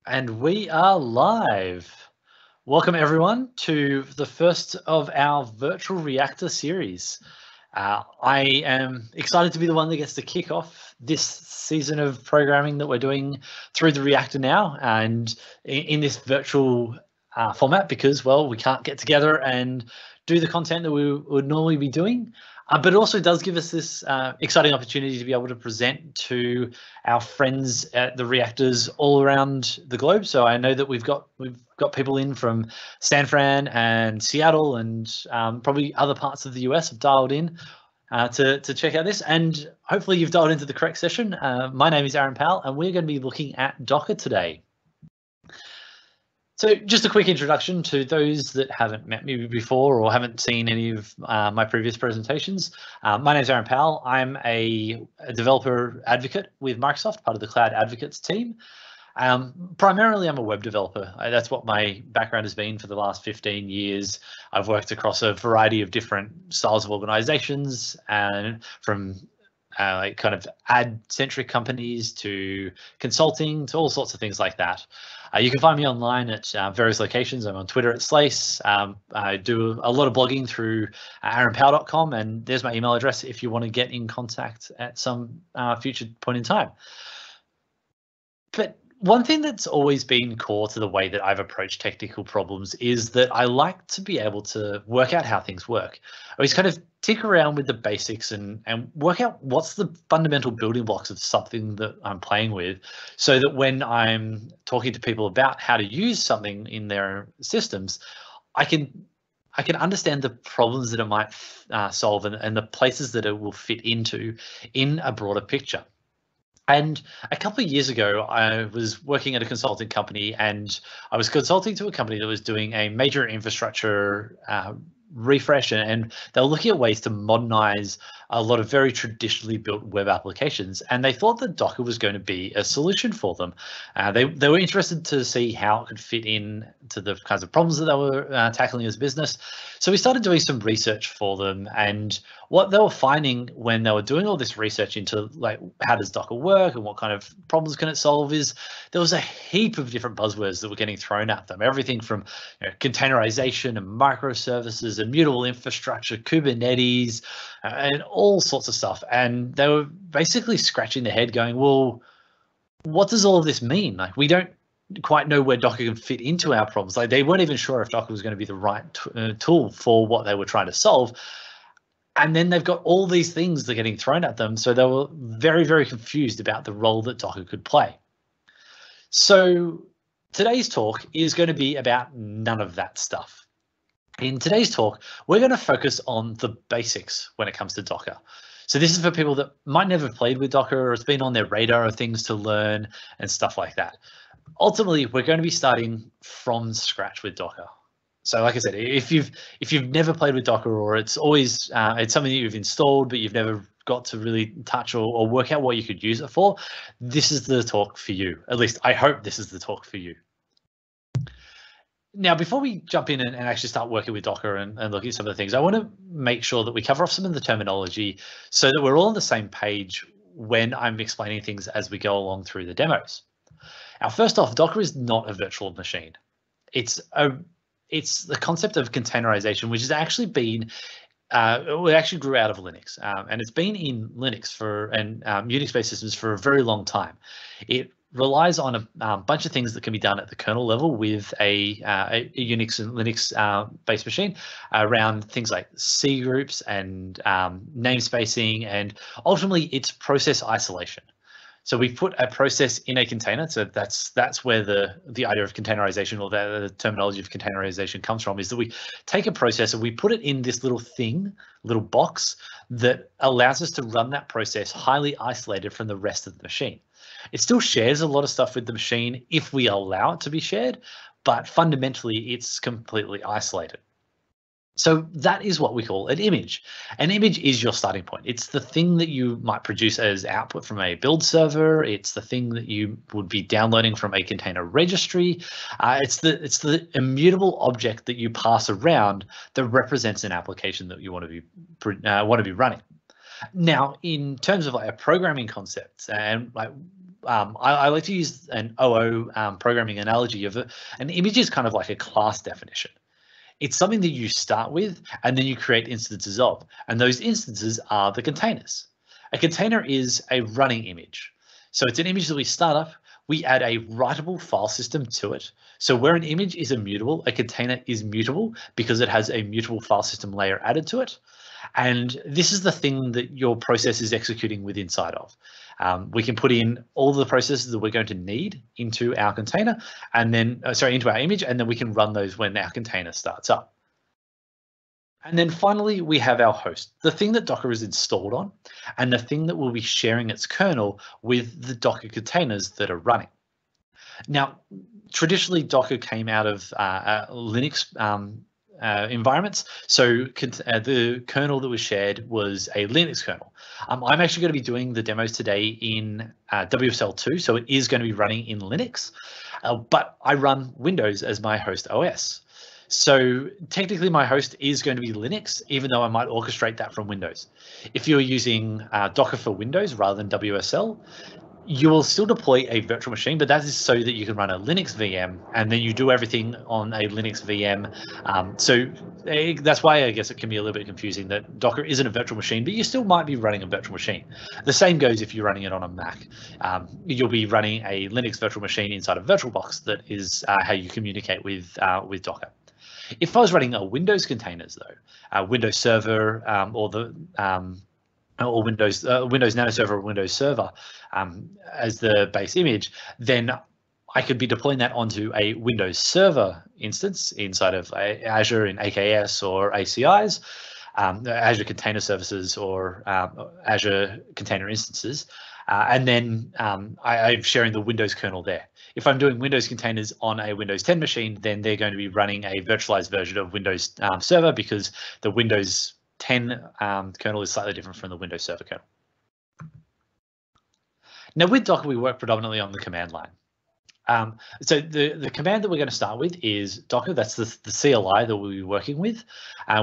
And we are live. Welcome everyone to the first of our virtual reactor series. I am excited to be the one that gets to kick off this season of programming that we're doing through the reactor now and in this virtual format because, well, we can't get together and do the content that we would normally be doing. But it also does give us this exciting opportunity to be able to present to our friends at the reactors all around the globe. So I know that we've got people in from San Fran and Seattle and probably other parts of the US have dialed in to check out this. And hopefully you've dialed into the correct session. My name is Aaron Powell, and we're going to be looking at Docker today. So just a quick introduction to those that haven't met me before or haven't seen any of my previous presentations. My name is Aaron Powell. I'm a developer advocate with Microsoft, part of the Cloud Advocates team. Primarily, I'm a web developer. That's what my background has been for the last 15 years. I've worked across a variety of different styles of organizations, and from like kind of ad-centric companies to consulting to all sorts of things like that. You can find me online at various locations. I'm on Twitter at Slace. I do a lot of blogging through aaronpowell.com, and there's my email address if you want to get in contact at some future point in time. But one thing that's always been core to the way that I've approached technical problems is that I like to be able to work out how things work. I always kind of tick around with the basics and work out what's the fundamental building blocks of something that I'm playing with, so that when I'm talking to people about how to use something in their systems, I can understand the problems that it might solve and the places that it will fit into in a broader picture. And a couple of years ago, I was working at a consulting company, and I was consulting to a company that was doing a major infrastructure refresh, and they were looking at ways to modernize a lot of very traditionally built web applications, and they thought that Docker was going to be a solution for them. They were interested to see how it could fit in to the kinds of problems that they were tackling as a business. So we started doing some research for them, and what they were finding when they were doing all this research into like how does Docker work and what kind of problems can it solve is there was a heap of different buzzwords that were getting thrown at them. Everything from containerization and microservices, immutable infrastructure, Kubernetes, and all sorts of stuff. And they were basically scratching their head going, well, what does all of this mean? Like, we don't quite know where Docker can fit into our problems. Like, they weren't even sure if Docker was going to be the right tool for what they were trying to solve. And then they've got all these things that are getting thrown at them. So they were very, very confused about the role that Docker could play. So today's talk is going to be about none of that stuff. In today's talk, we're going to focus on the basics when it comes to Docker. So this is for people that might never have played with Docker, or it's been on their radar of things to learn and stuff like that. Ultimately, we're going to be starting from scratch with Docker. So like I said, if you've never played with Docker, or it's always it's something that you've installed but you've never got to really touch or work out what you could use it for, this is the talk for you. At least I hope this is the talk for you. Now, before we jump in and actually start working with Docker and look at some of the things, I want to make sure that we cover off some of the terminology so that we're all on the same page when I'm explaining things as we go along through the demos. Now, first off, Docker is not a virtual machine. It's the concept of containerization, which has actually been, it actually grew out of Linux, and it's been in Linux and Unix-based systems for a very long time. It relies on a bunch of things that can be done at the kernel level with a Unix and Linux based machine around things like C groups and namespacing, and ultimately it's process isolation. So we put a process in a container. So that's where the idea of containerization, or the terminology of containerization, comes from, is that we take a process and we put it in this little box that allows us to run that process highly isolated from the rest of the machine. It still shares a lot of stuff with the machine if we allow it to be shared, but fundamentally it's completely isolated. So that is what we call an image. An image is your starting point. It's the thing that you might produce as output from a build server. It's the thing that you would be downloading from a container registry. It's the immutable object that you pass around that represents an application that you want to be running. Now, in terms of like a programming concept and like I like to use an OO programming analogy of an image is kind of like a class definition. It's something that you start with and then you create instances of, and those instances are the containers. A container is a running image. So it's an image that we start up, we add a writable file system to it. So where an image is immutable, a container is mutable because it has a mutable file system layer added to it. And this is the thing that your process is executing with inside of. We can put in all the processes that we're going to need into our container and then, into our image, and then we can run those when our container starts up. And then finally, we have our host, the thing that Docker is installed on, and the thing that will be sharing its kernel with the Docker containers that are running. Now, traditionally, Docker came out of Linux environments. So the kernel that was shared was a Linux kernel. I'm actually going to be doing the demos today in WSL2, so it is going to be running in Linux, but I run Windows as my host OS. So technically my host is going to be Linux, even though I might orchestrate that from Windows. If you're using Docker for Windows rather than WSL, you will still deploy a virtual machine, but that is so that you can run a Linux VM and then you do everything on a Linux VM. So that's why I guess it can be a little bit confusing that Docker isn't a virtual machine, but you still might be running a virtual machine. The same goes if you're running it on a Mac. You'll be running a Linux virtual machine inside a VirtualBox. That is how you communicate with Docker. If I was running a Windows containers though, Windows Server or Windows Nano Server or Windows Server as the base image, then I could be deploying that onto a Windows Server instance inside of Azure in AKS or ACIs, Azure Container Services or Azure Container Instances. And then I'm sharing the Windows kernel there. If I'm doing Windows containers on a Windows 10 machine, then they're going to be running a virtualized version of Windows Server because the Windows 10 kernel is slightly different from the Windows Server kernel. Now with Docker, we work predominantly on the command line. So the command that we're going to start with is Docker. That's the CLI that we'll be working with.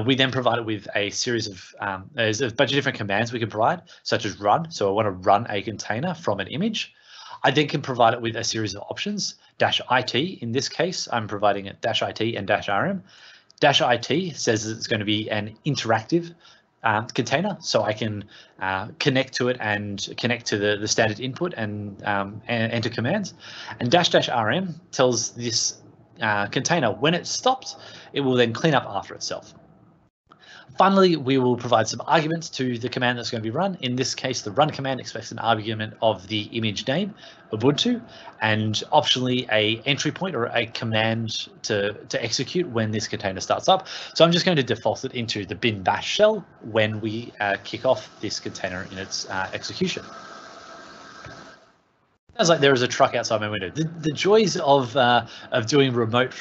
We then provide it with a series of, there's a bunch of different commands we can provide, such as run. So I want to run a container from an image. I then can provide it with a series of options, -it. In this case, I'm providing it -it and -rm. -it says that it's going to be an interactive container, so I can connect to it and connect to the standard input and enter commands. And -rm tells this container when it stops, it will then clean up after itself. Finally, we will provide some arguments to the command that's going to be run. In this case, the run command expects an argument of the image name, Ubuntu, and optionally a entry point or a command to execute when this container starts up. So I'm just going to default it into the bin bash shell when we kick off this container in its execution. Sounds like there is a truck outside my window. The joys of doing remote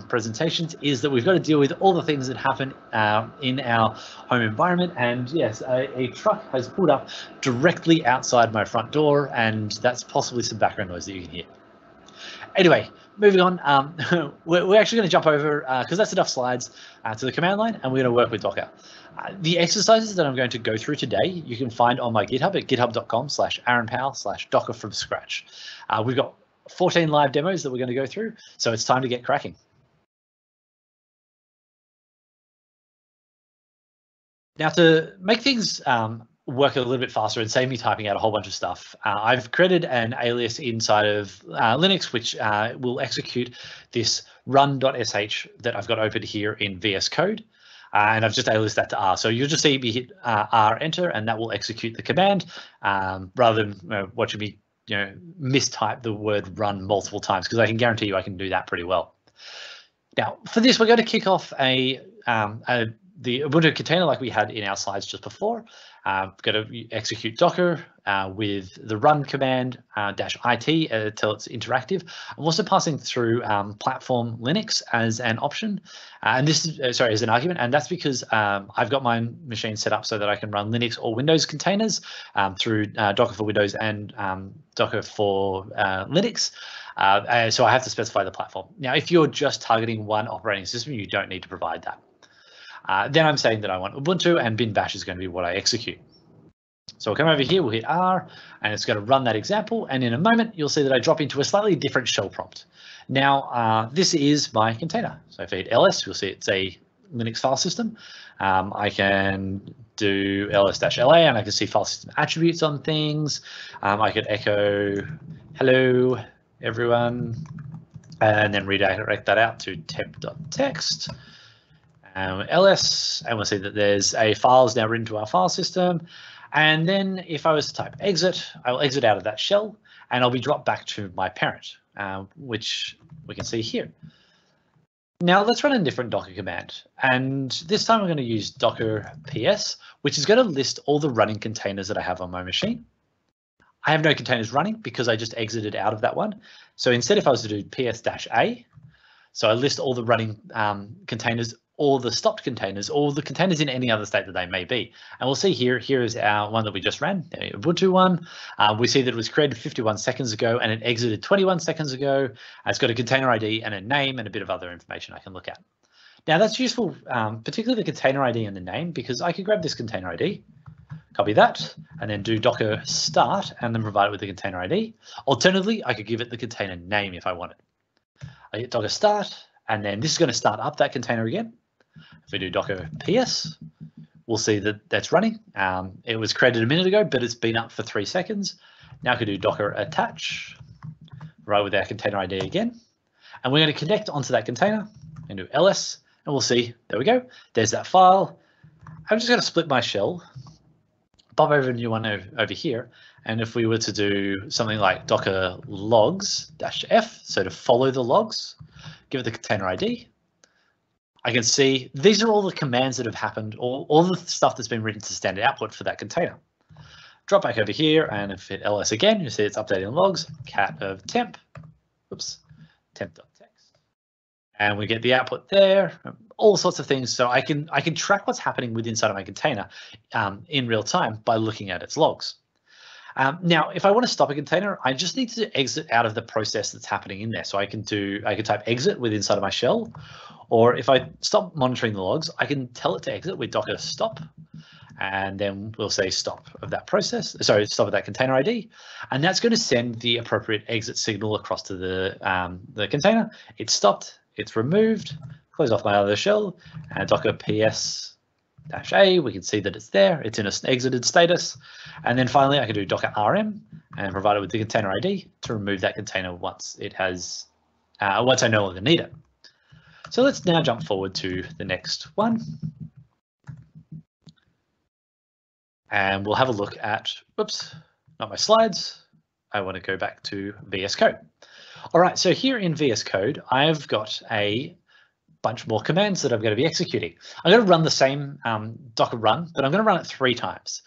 presentations is that we've got to deal with all the things that happen in our home environment. And yes, a truck has pulled up directly outside my front door, and that's possibly some background noise that you can hear. Anyway, moving on, we're actually going to jump over, because that's enough slides, to the command line, and we're going to work with Docker. The exercises that I'm going to go through today, you can find on my GitHub at github.com/aaronpowell/Docker from scratch. We've got 14 live demos that we're going to go through, so it's time to get cracking. Now, to make things work a little bit faster and save me typing out a whole bunch of stuff, I've created an alias inside of Linux, which will execute this run.sh that I've got open here in VS Code. And I've just aliased that to R. So you'll just see me hit R enter, and that will execute the command rather than watching me mistype the word run multiple times, because I can guarantee you I can do that pretty well. Now, for this, we're going to kick off the Ubuntu container like we had in our slides just before. Going to execute Docker with the run command -it until it's interactive. I'm also passing through platform Linux as an option, and this is as an argument, and that's because I've got my machine set up so that I can run Linux or Windows containers through Docker for Windows and Docker for Linux. So I have to specify the platform. Now, if you're just targeting one operating system, you don't need to provide that. Then I'm saying that I want Ubuntu, and bin bash is going to be what I execute. So we'll come over here, we'll hit R, and it's going to run that example. And in a moment, you'll see that I drop into a slightly different shell prompt. Now, this is my container. So if I hit ls, you'll see it's a Linux file system. I can do ls-la, and I can see file system attributes on things. I could echo hello, everyone, and then redirect that out to temp.text. ls, and we'll see that there's a file is now written to our file system. And then if I was to type exit, I will exit out of that shell and I'll be dropped back to my parent, which we can see here. Now let's run a different Docker command. And this time I'm going to use Docker PS, which is going to list all the running containers that I have on my machine. I have no containers running because I just exited out of that one. So instead, if I was to do PS-A, so I list all the running containers, or the stopped containers, or the containers in any other state that they may be. And we'll see here is our one that we just ran, the Ubuntu one. We see that it was created 51 seconds ago and it exited 21 seconds ago. It's got a container ID and a name and a bit of other information I can look at. Now that's useful, particularly the container ID and the name, because I could grab this container ID, copy that, and then do Docker start and then provide it with the container ID. Alternatively, I could give it the container name if I wanted. I hit Docker start, and then this is going to start up that container again. If we do Docker PS, we'll see that that's running. It was created a minute ago, but it's been up for 3 seconds. Now I can do Docker attach, right with our container ID again. And we're going to connect onto that container and do ls, and we'll see, there we go. There's that file. I'm just going to split my shell, pop over a new one over here. And if we were to do something like Docker logs -f, so to follow the logs, give it the container ID. I can see these are all the commands that have happened, all the stuff that's been written to standard output for that container. Drop back over here, and if hit ls again, you see it's updating logs, cat of temp, temp.text, and we get the output there, all sorts of things. So I can track what's happening within inside of my container in real time by looking at its logs. Now, if I want to stop a container, I just need to exit out of the process that's happening in there. So I can type exit with inside of my shell, or if I stop monitoring the logs, I can tell it to exit with Docker stop, and then we'll say stop of that process. Sorry, stop of that container ID, and that's going to send the appropriate exit signal across to the container. It's stopped, it's removed. Close off my other shell, and Docker PS-A, we can see that it's there, it's in an exited status. And then finally, I can do Docker RM and provide it with the container ID to remove that container once it has, once I no longer need it. So let's now jump forward to the next one. And we'll have a look at, whoops, not my slides. I want to go back to VS Code. All right, so here in VS Code, I've got a bunch more commands that I'm going to be executing. I'm going to run the same Docker run, but I'm going to run it 3 times.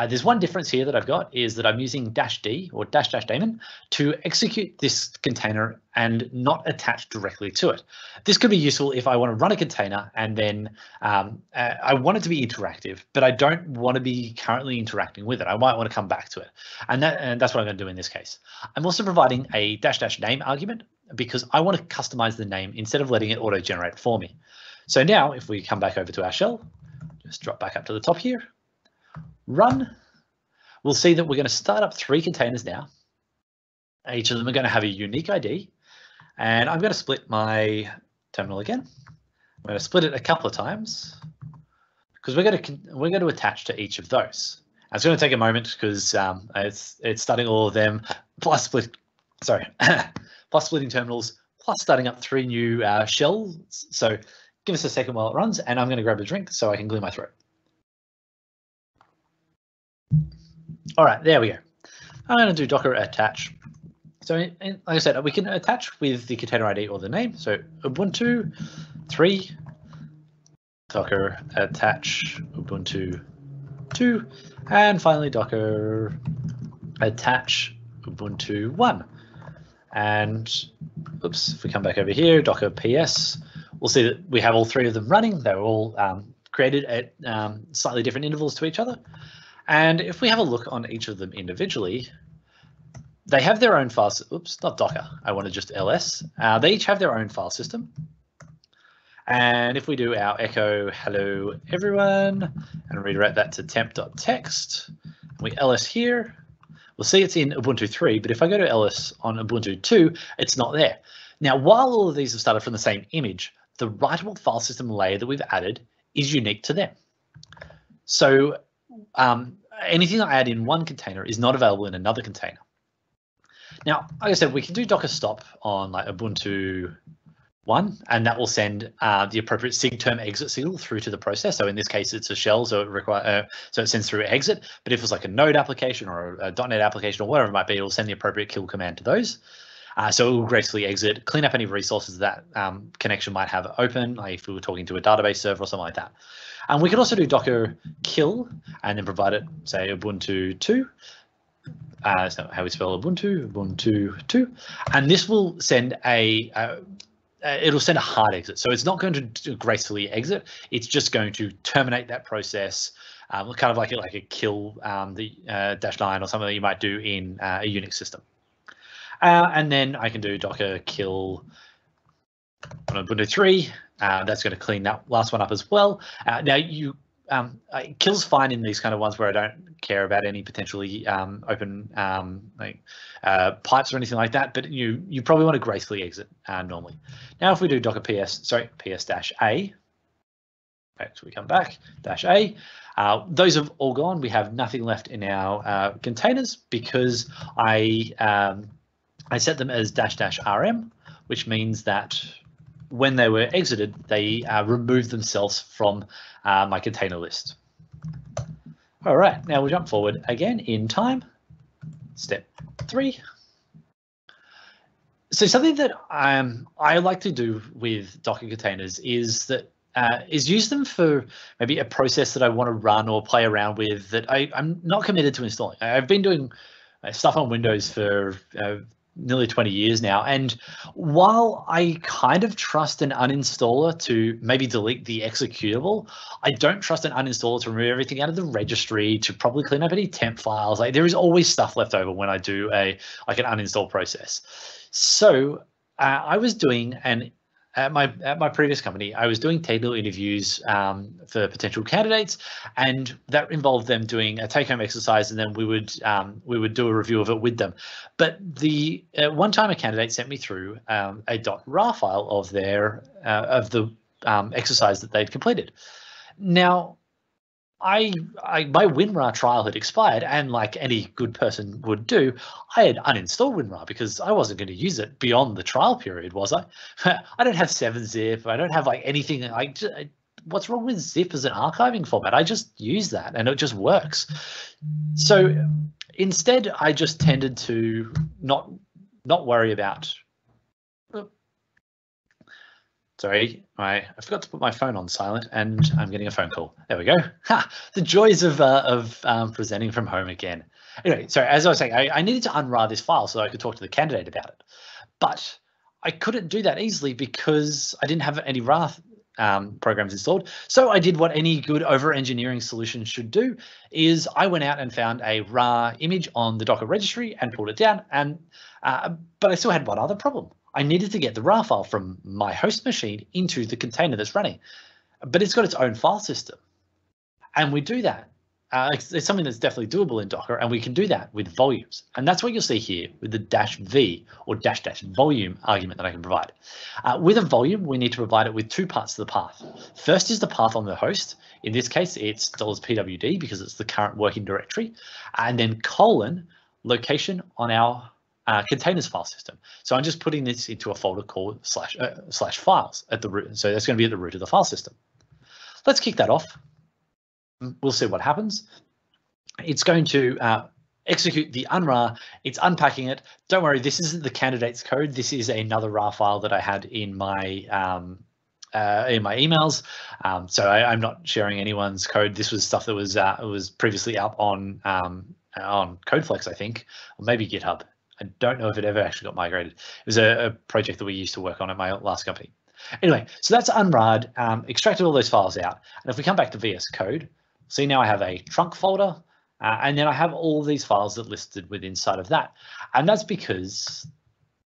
There's one difference here that I've got is that I'm using -d or -daemon to execute this container and not attach directly to it. This could be useful if I want to run a container and then I want it to be interactive, but I don't want to be currently interacting with it. I might want to come back to it. And that's what I'm going to do in this case. I'm also providing a --name argument because I want to customize the name instead of letting it auto-generate for me. So now if we come back over to our shell, just drop back up to the top here, run, we'll see that we're going to start up 3 containers now. Each of them are going to have a unique ID, and I'm going to split my terminal again. I'm going to split it a couple of times because we're going to attach to each of those. And it's going to take a moment because it's starting all of them plus plus splitting terminals plus starting up 3 new shells. So give us a second while it runs, and I'm going to grab a drink so I can clear my throat. All right, there we go. I'm going to do Docker attach. So like I said, we can attach with the container ID or the name. So Ubuntu 3, Docker attach Ubuntu 2, and finally Docker attach Ubuntu 1. And oops, if we come back over here, Docker PS, we'll see that we have all 3 of them running. They're all created at slightly different intervals to each other. And if we have a look on each of them individually, they have their own files. Oops, not Docker. I want to just ls. They each have their own file system. And if we do our echo hello everyone and redirect that to temp.text We ls here. We'll see it's in Ubuntu 3, but if I go to ls on Ubuntu 2, it's not there. Now, while all of these have started from the same image, the writable file system layer that we've added is unique to them. So anything I add in one container is not available in another container. Now, like I said, we can do Docker stop on like Ubuntu 1, and that will send the appropriate sigterm exit signal through to the process. So in this case, it's a shell, so it sends through exit. But if it's like a Node application or a .NET application or whatever it might be, it will send the appropriate kill command to those. So it will gracefully exit, clean up any resources that connection might have open, like if we were talking to a database server or something like that. And we can also do Docker kill and then provide it, say, Ubuntu 2. That's not how we spell Ubuntu 2. And this will send it'll send a hard exit. So it's not going to gracefully exit. It's just going to terminate that process, kind of like a kill the -9 or something that you might do in a Unix system. And then I can do Docker kill on Ubuntu 3. That's going to clean that last one up as well. Now kill's fine in these kind of ones where I don't care about any potentially open pipes or anything like that, but you probably want to gracefully exit normally. Now if we do Docker ps-a, we come back, -a, those have all gone. We have nothing left in our containers because I set them as --rm, which means that when they were exited, they removed themselves from my container list. All right, now we'll jump forward again in time. Step 3. So something that I like to do with Docker containers is use them for maybe a process that I want to run or play around with that I'm not committed to installing. I've been doing stuff on Windows for nearly 20 years now, and while I kind of trust an uninstaller to maybe delete the executable, I don't trust an uninstaller to remove everything out of the registry, to probably clean up any temp files. Like, there is always stuff left over when I do an uninstall process. So I was doing at my previous company, I was doing technical interviews for potential candidates, and that involved them doing a take-home exercise, and then we would do a review of it with them. But the one time a candidate sent me through a .rar file of the exercise that they'd completed. Now, my WinRAR trial had expired, and like any good person would do, I had uninstalled WinRAR because I wasn't going to use it beyond the trial period, was I? I don't have 7-zip. I don't have like anything. What's wrong with zip as an archiving format? I just use that and it just works. So instead, I just tended to not worry about. Sorry, I forgot to put my phone on silent, and I'm getting a phone call. There we go. Ha! The joys of presenting from home again. Anyway, so as I was saying, I needed to unrar this file so that I could talk to the candidate about it, but I couldn't do that easily because I didn't have any RAR programs installed. So I did what any good over-engineering solution should do: is I went out and found a RAR image on the Docker registry and pulled it down. And but I still had one other problem. I needed to get the RAR file from my host machine into the container that's running, but it's got its own file system. And we do that. It's something that's definitely doable in Docker, and we can do that with volumes. And that's what you'll see here with the -v or --volume argument that I can provide. With a volume, we need to provide it with two parts to the path. First is the path on the host. In this case, it's $pwd because it's the current working directory, and then : location on our containers file system. So I'm just putting this into a folder called /files at the root. So that's going to be at the root of the file system. Let's kick that off. We'll see what happens. It's going to execute the unrar. It's unpacking it. Don't worry, this isn't the candidate's code. This is another RAR file that I had in my emails. So I'm not sharing anyone's code. This was stuff that was previously up on CodeFlex, I think, or maybe GitHub. I don't know if it ever actually got migrated. It was a project that we used to work on at my last company. Anyway, so that's unrarred, extracted all those files out. And if we come back to VS Code, see now I have a trunk folder, and then I have all these files that listed within inside of that. And that's because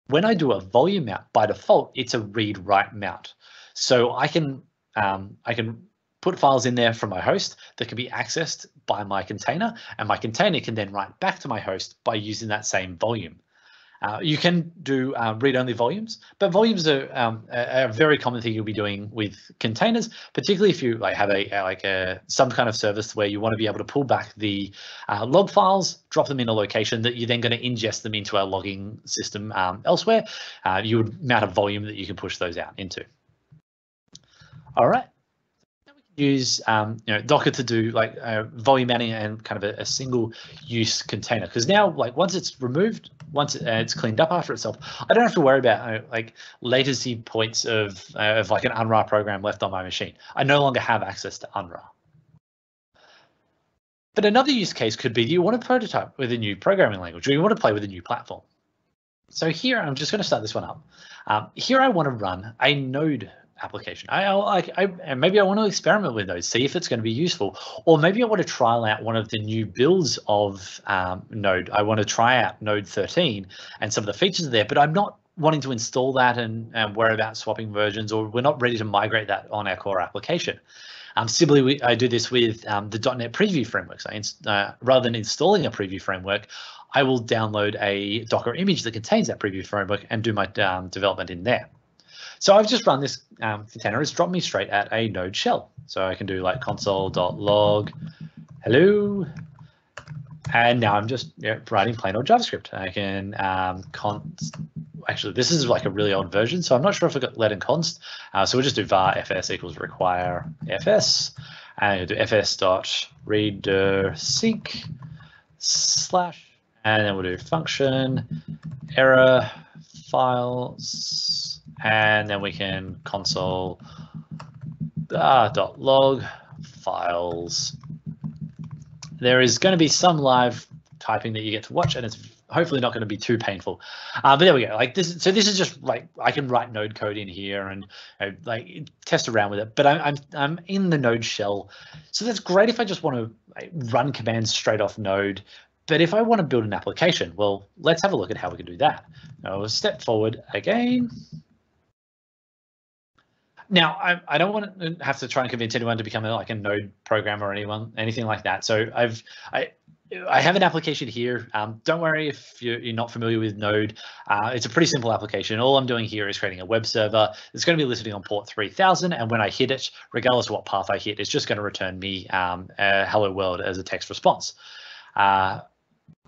when I do a volume mount, by default, it's a read-write mount. So I can put files in there from my host that can be accessed by my container, and my container can then write back to my host by using that same volume. You can do read-only volumes, but volumes are a very common thing you'll be doing with containers, particularly if you have some kind of service where you want to be able to pull back the log files, drop them in a location that you're then going to ingest them into our logging system elsewhere. You would mount a volume that you can push those out into. All right. Use Docker to do like volume mounting and kind of a single use container, because now once it's removed, once it's cleaned up after itself, I don't have to worry about latency points of like an Unra program left on my machine. I no longer have access to Unra. But another use case could be you want to prototype with a new programming language, or you want to play with a new platform. So here I'm just going to start this one up. Here I want to run a Node application. Maybe I want to experiment with those, see if it's going to be useful, or maybe I want to trial out one of the new builds of Node. I want to try out Node 13 and some of the features there, but I'm not wanting to install that and worry about swapping versions, or we're not ready to migrate that on our core application. Similarly, I do this with the .NET Preview frameworks. Rather than installing a preview framework, I will download a Docker image that contains that preview framework and do my development in there. So I've just run this container. It's dropped me straight at a Node shell. So I can do like console.log hello, and now I'm just writing plain old JavaScript. I can actually, this is like a really old version, so I'm not sure if I got let in const. So we'll just do var fs equals require fs, and do fs.reader_sync / and then we'll do function error files, and then we can console .log files. There is going to be some live typing that you get to watch, and it's hopefully not going to be too painful. But there we go. Like this, so this is just like I can write Node code in here and like test around with it. But I'm in the Node shell, so that's great if I just want to run commands straight off Node. But if I want to build an application, well, let's have a look at how we can do that. Now we'll step forward again. Now, I don't want to have to try and convince anyone to become like a Node programmer or anything like that. So I have an application here. Don't worry if you're not familiar with Node. It's a pretty simple application. All I'm doing here is creating a web server. It's going to be listening on port 3000, and when I hit it, regardless of what path I hit, it's just going to return me a hello world as a text response.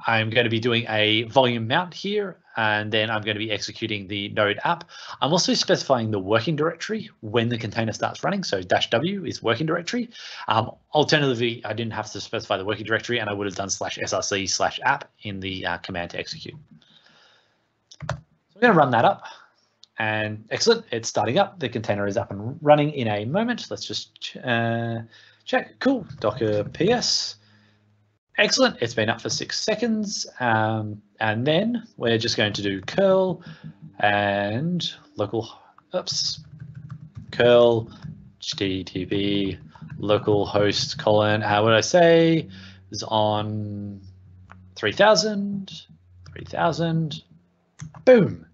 I'm going to be doing a volume mount here, and then I'm going to be executing the Node app. I'm also specifying the working directory when the container starts running. So -w is working directory. Alternatively, I didn't have to specify the working directory, and I would have done /src/app in the command to execute. So I'm going to run that up, and excellent, it's starting up. The container is up and running in a moment. Let's just check. Cool, Docker PS. Excellent, it's been up for 6 seconds, and then we're just going to do curl and curl http localhost : what did I say? Is on 3000, boom.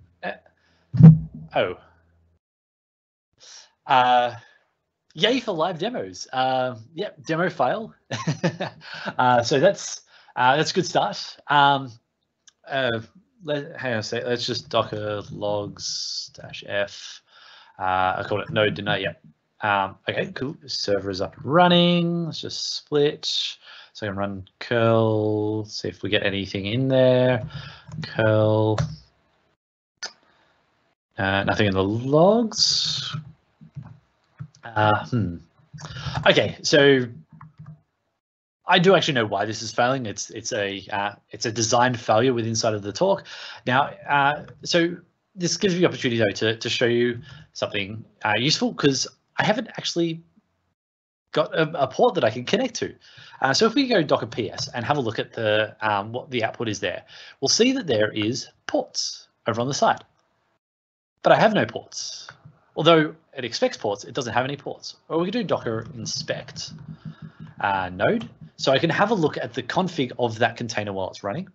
Yay for live demos. Yep, demo file. So that's a good start. Hang on a sec. Let's just docker logs -f. I called it node deny. Yeah. Okay, cool. Server is up and running. Let's just split. So I can run curl. See if we get anything in there. Curl. Nothing in the logs. Okay, so I do actually know why this is failing. It's a design failure with inside of the talk. Now, so this gives me the opportunity though to show you something useful, because I haven't actually got a port that I can connect to. So if we go Docker PS and have a look at the what the output is there, we'll see that there is ports over on the side, but I have no ports. Although it expects ports, it doesn't have any ports. Or we can do Docker inspect node. So I can have a look at the config of that container while it's running.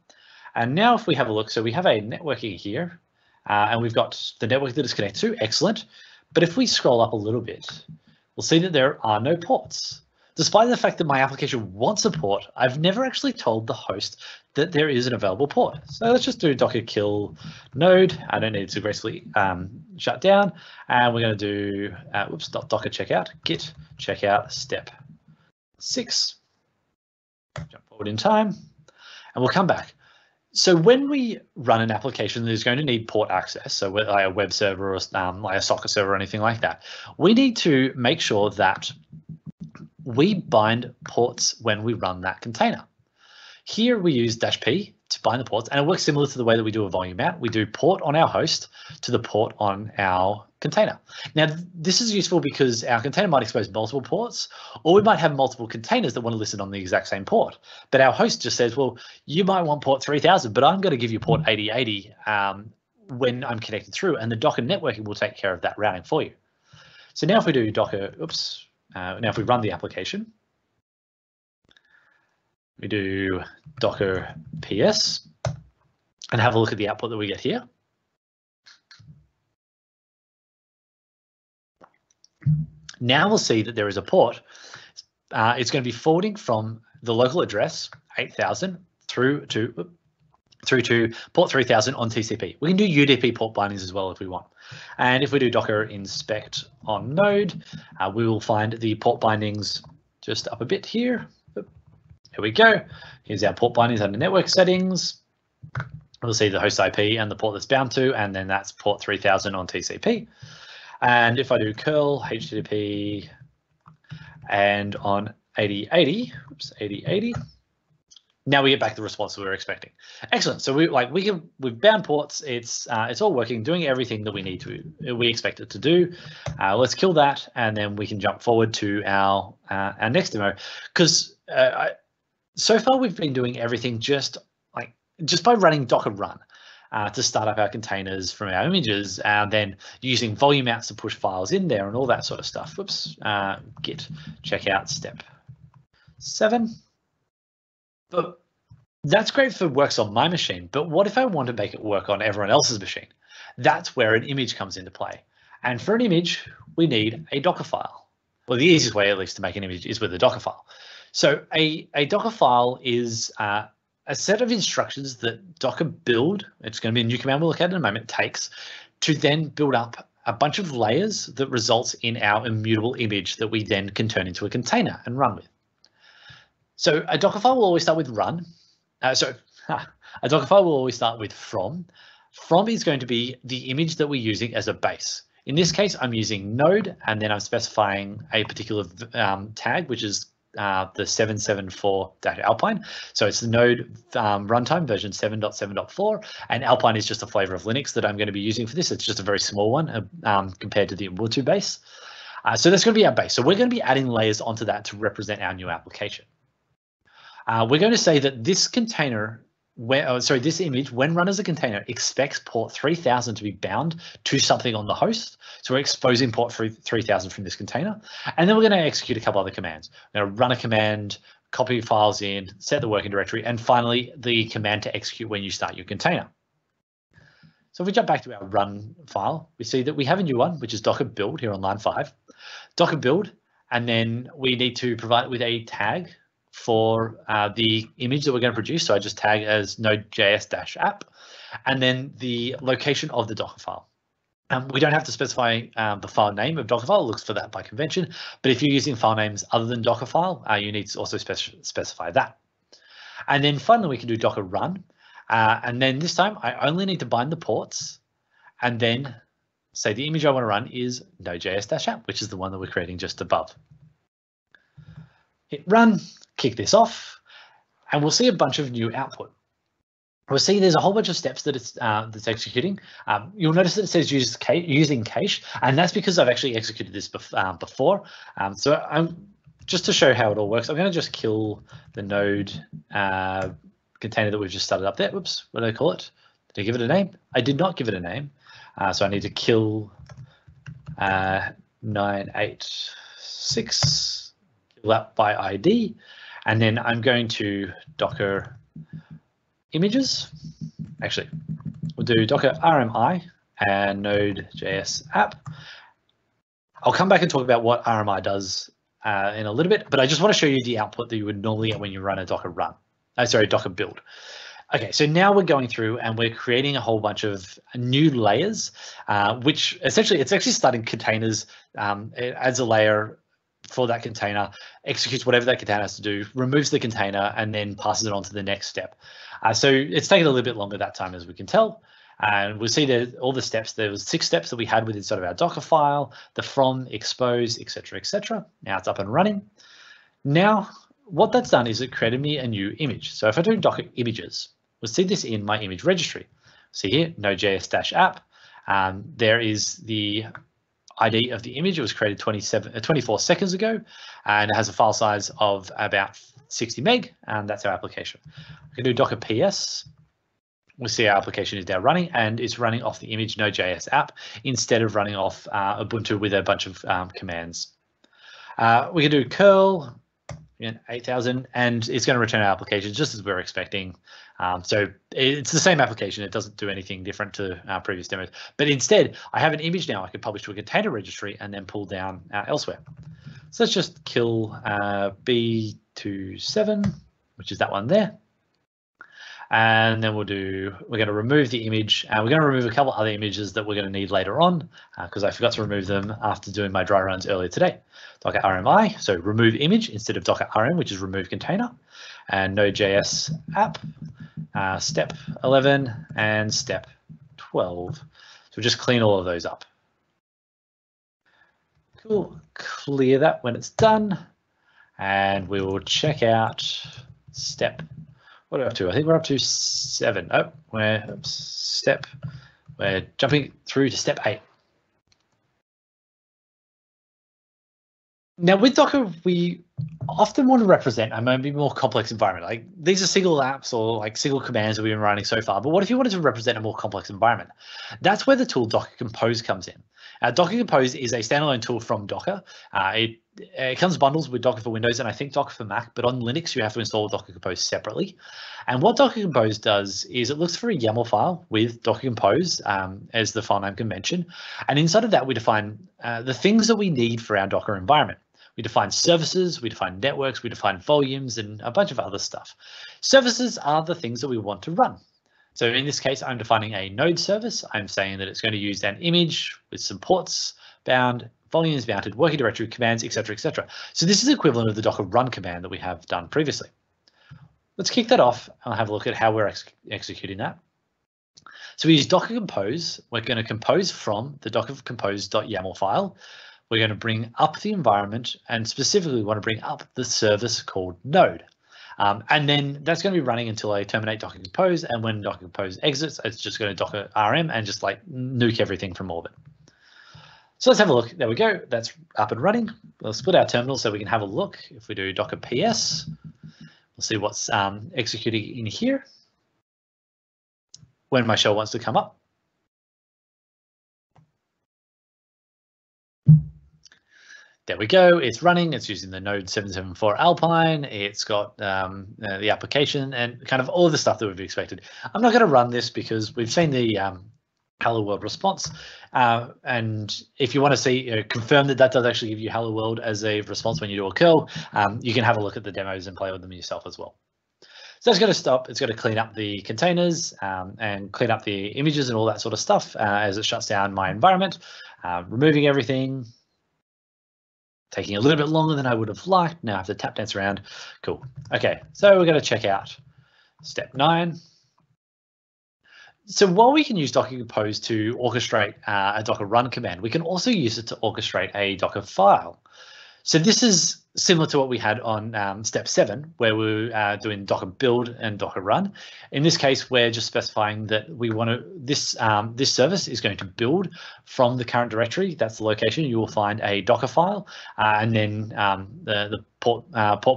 And now if we have a look, so we have a networking here, and we've got the network that it's connected to, excellent. But if we scroll up a little bit, we'll see that there are no ports. Despite the fact that my application wants a port, I've never actually told the host that there is an available port. So let's just do docker kill node. I don't need it to gracefully shut down. And we're going to do docker checkout git checkout step 6. Jump forward in time, and we'll come back. So when we run an application that is going to need port access, so like a web server or like a socket server or anything like that, we need to make sure that we bind ports when we run that container. Here we use -p to bind the ports, and it works similar to the way that we do a volume mount. We do port on our host to the port on our container. Now, this is useful because our container might expose multiple ports, or we might have multiple containers that want to listen on the exact same port. But our host just says, well, you might want port 3000, but I'm going to give you port 8080 when I'm connected through, and the Docker networking will take care of that routing for you. So now if we do Docker, now if we run the application, we do docker ps and have a look at the output that we get here. Now we'll see that there is a port. It's going to be forwarding from the local address 8000 through to port 3000 on TCP. We can do UDP port bindings as well if we want. And if we do docker inspect on node, we will find the port bindings just up a bit here. Here we go. Here's our port bindings under network settings. We'll see the host IP and the port that's bound to, and then that's port 3000 on TCP. And if I do curl HTTP and on 8080, now we get back the response that we were expecting. Excellent. So we've bound ports. It's all working, doing everything that we expect it to do. Let's kill that, and then we can jump forward to our next demo, because so far we've been doing everything just by running docker run to start up our containers from our images, and then using volume mounts to push files in there and all that sort of stuff. Git checkout step 7. But that's great for works on my machine. But what if I want to make it work on everyone else's machine? That's where an image comes into play. And for an image, we need a Docker file. Well, the easiest way, at least, to make an image is with a Docker file. So a Docker file is a set of instructions that Docker build, it's going to be a new command we'll look at in a moment, takes to then build up a bunch of layers that results in our immutable image that we then can turn into a container and run with. So a Docker file will always start with run. A Docker file will always start with from. From is going to be the image that we're using as a base. In this case, I'm using node, and then I'm specifying a particular tag, which is the 774-Alpine. So it's the node runtime version 7.7.4, and Alpine is just a flavor of Linux that I'm going to be using for this. It's just a very small one compared to the Ubuntu base. So that's going to be our base. So we're going to be adding layers onto that to represent our new application. We're going to say that this container, this image, when run as a container, expects port 3000 to be bound to something on the host. So we're exposing port 3000 from this container. And then we're going to execute a couple other commands. We're going to run a command, copy files in, set the working directory, and finally the command to execute when you start your container. So if we jump back to our run file, we see that we have a new one, which is docker build here on line 5. Docker build, and then we need to provide it with a tag for the image that we're going to produce. So I just tag as node.js-app, and then the location of the Docker file. We don't have to specify the file name of Dockerfile. It looks for that by convention. But if you're using file names other than Dockerfile, you need to also specify that. And then finally, we can do Docker run. And then this time, I only need to bind the ports, and then say the image I want to run is node.js-app, which is the one that we're creating just above. Hit run, kick this off, and we'll see a bunch of new output. We'll see there's a whole bunch of steps that it's that's executing. You'll notice that it says using cache, and that's because I've actually executed this before. So just to show how it all works, I'm going to just kill the node container that we've just started up there. Whoops, what did I call it? Did I give it a name? I did not give it a name. So I need to kill 986, kill that by ID, and then I'm going to Docker images. Actually, we'll do Docker RMI and Node.js app. I'll come back and talk about what RMI does in a little bit, but I just want to show you the output that you would normally get when you run a Docker run. Docker build. Okay, so now we're going through and we're creating a whole bunch of new layers, which essentially it's actually starting containers. It adds a layer for that container, executes whatever that container has to do, removes the container, and then passes it on to the next step. So it's taken a little bit longer that time, as we can tell. And we'll see that all the steps, there was 6 steps that we had within sort of our Docker file, the from, expose, etc., etc. Now it's up and running. Now, what that's done is it created me a new image. So if I do Docker images, we'll see this in my image registry. See here, Node.js-app. There is the ID of the image. It was created 24 seconds ago, and it has a file size of about 60 meg, and that's our application. We can do Docker PS. We'll see our application is now running, and it's running off the image Node.js app instead of running off Ubuntu with a bunch of commands. We can do curl 8000, and it's going to return our application just as we're expecting. So it's the same application. It doesn't do anything different to our previous demos. But instead, I have an image now I could publish to a container registry and then pull down elsewhere. So let's just kill B27, which is that one there. And then we're going to remove the image, and we're going to remove a couple other images that we're going to need later on because I forgot to remove them after doing my dry runs earlier today. Docker RMI, so remove image instead of Docker RM, which is remove container, and Node.js app, step 11 and step 12. So we'll just clean all of those up. Cool, clear that when it's done, and we will check out step. What are we up to? I think we're up to 7. Oh, we're jumping through to step 8. Now with Docker, we often want to represent a maybe more complex environment. Like these are single apps or like single commands that we've been running so far. But what if you wanted to represent a more complex environment? That's where the tool Docker Compose comes in. Docker Compose is a standalone tool from Docker. It comes bundles with Docker for Windows and I think Docker for Mac, but on Linux you have to install Docker Compose separately. And what Docker Compose does is it looks for a YAML file with Docker Compose as the file name convention. And inside of that we define the things that we need for our Docker environment. We define services, we define networks, we define volumes, and a bunch of other stuff. Services are the things that we want to run. So in this case, I'm defining a node service. I'm saying that it's going to use an image with some ports bound, volumes mounted, working directory, commands, etc., etc. So this is equivalent of the Docker run command that we have done previously. Let's kick that off and have a look at how we're executing that. So we use Docker Compose. We're going to compose from the Docker Compose.yaml file. We're going to bring up the environment, and specifically we want to bring up the service called node. And then that's going to be running until I terminate Docker Compose, and when Docker Compose exits, it's just going to Docker RM and just like nuke everything from orbit. So let's have a look. There we go. That's up and running. We'll split our terminal so we can have a look. If we do Docker PS, we'll see what's executing in here when my shell wants to come up. There we go. It's running. It's using the Node 774 Alpine. It's got the application and kind of all of the stuff that we've expected. I'm not going to run this because we've seen the Hello World response. And if you want to see, confirm that that does actually give you Hello World as a response when you do a curl, you can have a look at the demos and play with them yourself as well. So it's going to stop. It's going to clean up the containers and clean up the images and all that sort of stuff as it shuts down my environment, removing everything. Taking a little bit longer than I would have liked. Now I have to tap dance around. Cool. Okay, so we're going to check out step 9. So while we can use Docker Compose to orchestrate a Docker run command, we can also use it to orchestrate a Docker file. So this is similar to what we had on step 7, where we're doing Docker build and Docker run. In this case, we're just specifying that we want to, this service is going to build from the current directory. That's the location. You will find a Docker file and then the port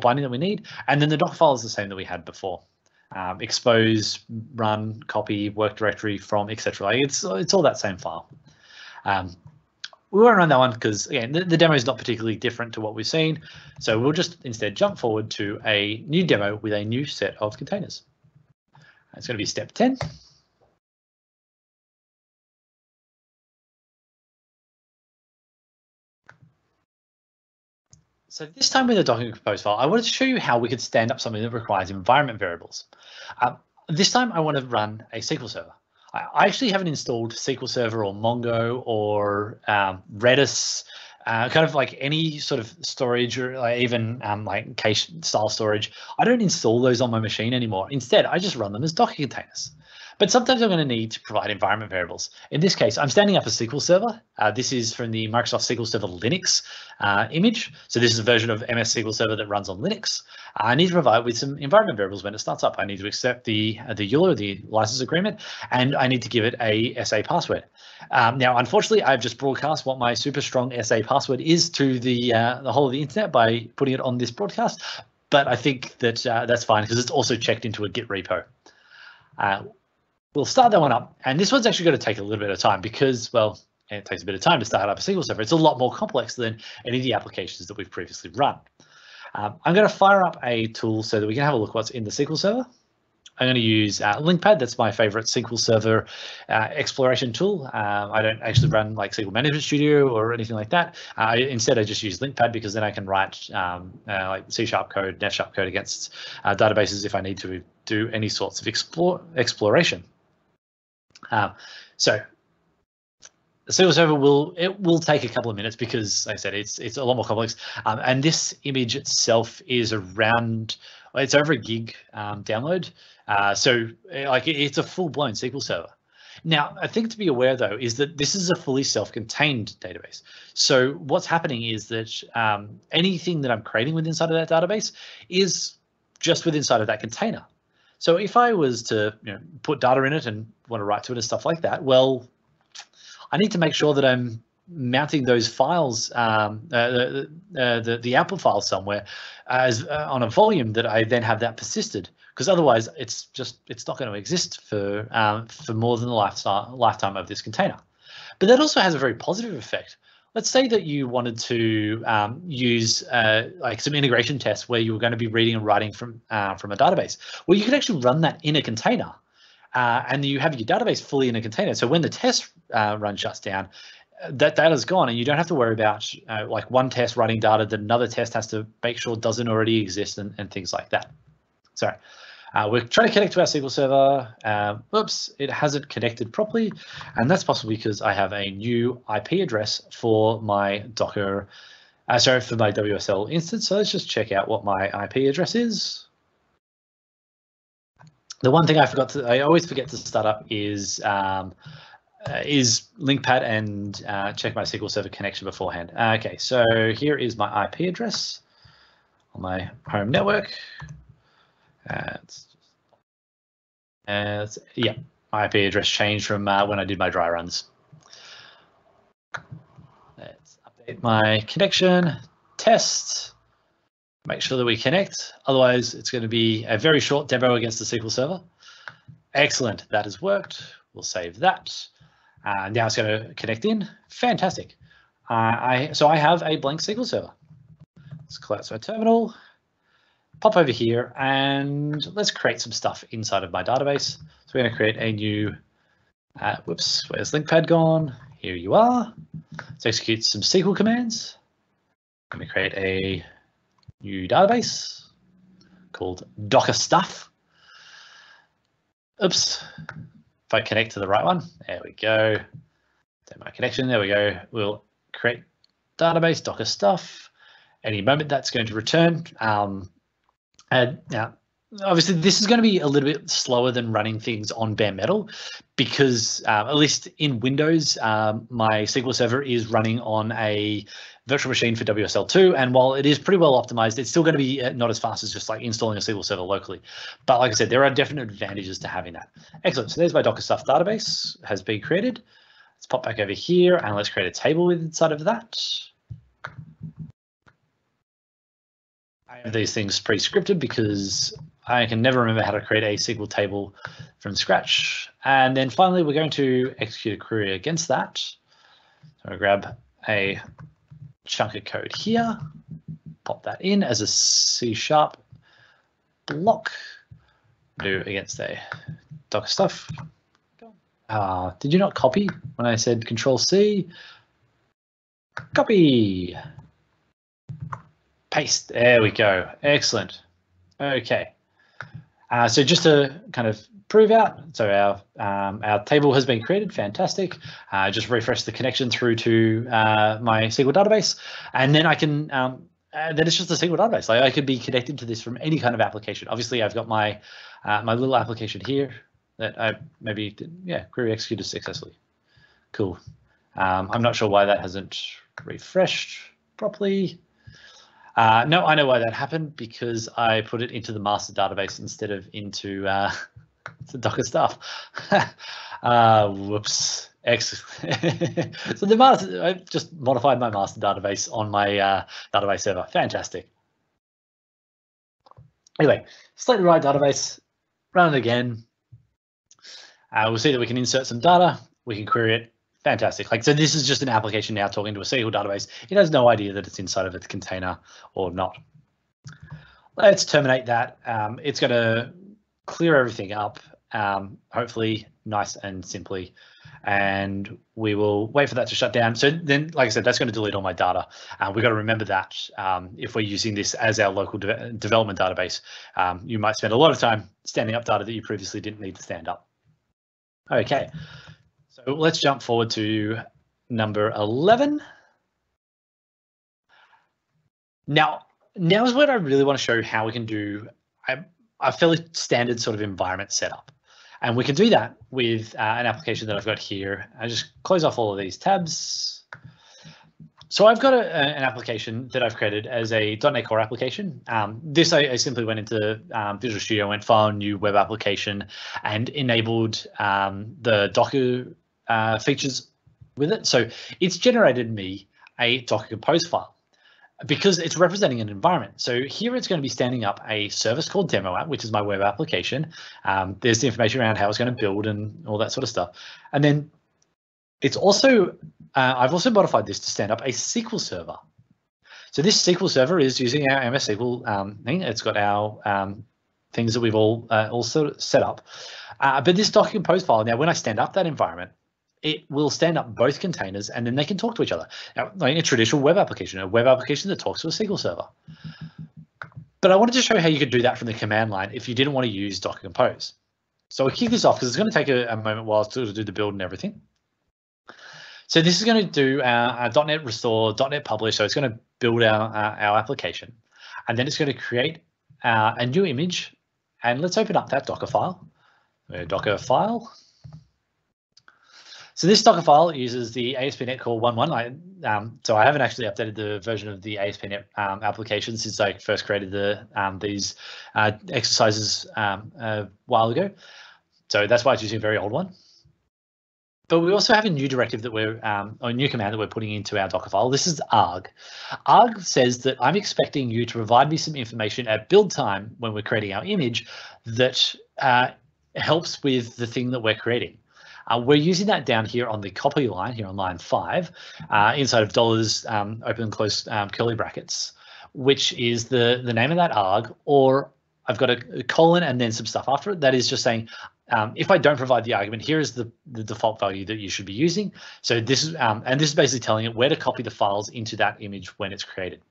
binding that we need. And then the Docker file is the same that we had before. Expose, run, copy, work directory from, etc. Like it's all that same file. We won't run that one because, again, the demo is not particularly different to what we've seen. So we'll just instead jump forward to a new demo with a new set of containers. It's going to be step 10. So this time with the Docker Compose file, I wanted to show you how we could stand up something that requires environment variables. This time I want to run a SQL Server. I actually haven't installed SQL Server or Mongo or Redis, kind of like any sort of storage or even like cache style storage. I don't install those on my machine anymore. Instead, I just run them as Docker containers. But sometimes I'm going to need to provide environment variables. In this case, I'm standing up a SQL Server. This is from the Microsoft SQL Server Linux image. So this is a version of MS SQL Server that runs on Linux. I need to provide with some environment variables when it starts up. I need to accept the EULA, the license agreement, and I need to give it a SA password. Now, unfortunately, I've just broadcast what my super strong SA password is to the whole of the internet by putting it on this broadcast. But I think that that's fine because it's also checked into a Git repo. We'll start that one up, and this one's actually going to take a little bit of time because, well, it takes a bit of time to start up a SQL Server. It's a lot more complex than any of the applications that we've previously run. I'm going to fire up a tool so that we can have a look what's in the SQL Server. I'm going to use LinkPad. That's my favorite SQL Server exploration tool. I don't actually run like SQL Management Studio or anything like that. Instead, I just use LinkPad because then I can write like C# code, F# code against databases if I need to do any sorts of exploration. So the SQL Server will take a couple of minutes because, like I said, it's a lot more complex. And this image itself is around, it's over a gig download. So like it's a full-blown SQL Server. Now, a thing to be aware though is that this is a fully self-contained database. So what's happening is that anything that I'm creating within inside of that database is just within inside of that container. So if I was to put data in it and want to write to it and stuff like that, well, I need to make sure that I'm mounting those files, the output file somewhere as on a volume that I then have that persisted, because otherwise it's not going to exist for more than the lifetime of this container. But that also has a very positive effect. Let's say that you wanted to use like some integration tests where you were going to be reading and writing from a database. Well, you could actually run that in a container, and you have your database fully in a container. So when the test run shuts down, that data's gone, and you don't have to worry about like one test running data that another test has to make sure doesn't already exist and things like that. So we're trying to connect to our SQL Server. Oops, it hasn't connected properly, and that's possibly because I have a new IP address for my Docker, for my WSL instance. So let's just check out what my IP address is. The one thing I always forget to start up is LinkPad and check my SQL Server connection beforehand. Okay, so here is my IP address on my home network. Yeah, my IP address changed from when I did my dry runs. Let's update my connection, test, make sure that we connect. Otherwise, it's going to be a very short demo against the SQL Server. Excellent, that has worked. We'll save that. Now it's going to connect in. Fantastic. So I have a blank SQL Server. Let's close my terminal. Pop over here and let's create some stuff inside of my database. So we're going to create a new, whoops, where's LinkPad gone? Here you are. Let's execute some SQL commands. I'm going to create a new database called Docker stuff. Oops, if I connect to the right one, there we go. Take my connection, there we go. We'll create database Docker stuff. Any moment that's going to return. And now, obviously, this is going to be a little bit slower than running things on bare metal because at least in Windows, my SQL Server is running on a virtual machine for WSL2. And while it is pretty well optimized, it's still going to be not as fast as just like installing a SQL Server locally. But like I said, there are definite advantages to having that. Excellent. So there's my Docker stuff database has been created. Let's pop back over here and let's create a table inside of that. I have these things pre-scripted because I can never remember how to create a SQL table from scratch. And then finally, we're going to execute a query against that. So I grab a chunk of code here, pop that in as a C# block, do against a Docker stuff. Did you not copy when I said Control C? Copy. Paste. There we go. Excellent. Okay. So just to kind of prove out, so our table has been created. Fantastic. Just refresh the connection through to my SQL database, and then I can. Then it's just a SQL database. Like I could be connected to this from any kind of application. Obviously, I've got my my little application here that I maybe did, query executed successfully. Cool. I'm not sure why that hasn't refreshed properly. No, I know why that happened, because I put it into the master database instead of into the Docker stuff. Whoops. Excellent. So the master, I just modified my master database on my database server. Fantastic. Anyway, select the right database, run it again. We'll see that we can insert some data. We can query it. Fantastic. Like, so this is just an application now talking to a SQL database. It has no idea that it's inside of its container or not. Let's terminate that. It's going to clear everything up, hopefully nice and simply, and we will wait for that to shut down. So then, like I said, that's going to delete all my data. We've got to remember that if we're using this as our local development database, you might spend a lot of time standing up data that you previously didn't need to stand up. Okay. So let's jump forward to number 11. Now is what I really want to show how we can do a fairly standard sort of environment setup. And we can do that with an application that I've got here. I just close off all of these tabs. So I've got an application that I've created as a .NET Core application. This I simply went into Visual Studio, went file, new web application, and enabled the Docker features with it. So it's generated me a Docker Compose file because it's representing an environment. So here it's going to be standing up a service called Demo App, which is my web application. There's the information around how it's going to build and all that sort of stuff. And then it's also, I've also modified this to stand up a SQL server. So this SQL server is using our MS SQL thing. It's got our things that we've all also set up. But this Docker Compose file, now when I stand up that environment, it will stand up both containers and then they can talk to each other. Now, like a traditional web application that talks to a SQL server. But I wanted to show how you could do that from the command line if you didn't want to use Docker Compose. So we'll kick this off because it's going to take a moment while to do the build and everything. So this is going to do our .NET restore, .NET publish. So it's going to build our application. And then it's going to create a new image. And let's open up that Docker file. Docker file. So this Docker file uses the ASP.NET Core 1.1. So I haven't actually updated the version of the ASP.NET application since I first created these exercises a while ago. So that's why it's using a very old one. But we also have a new directive that or a new command that we're putting into our Docker file. This is arg. Arg says that I'm expecting you to provide me some information at build time when we're creating our image that helps with the thing that we're creating. We're using that down here on the copy line, here on line 5, inside of dollars, open and close curly brackets, which is the name of that arg, or I've got a colon and then some stuff after it. That is just saying, if I don't provide the argument, here is the default value that you should be using. So this is, and this is basically telling it where to copy the files into that image when it's created.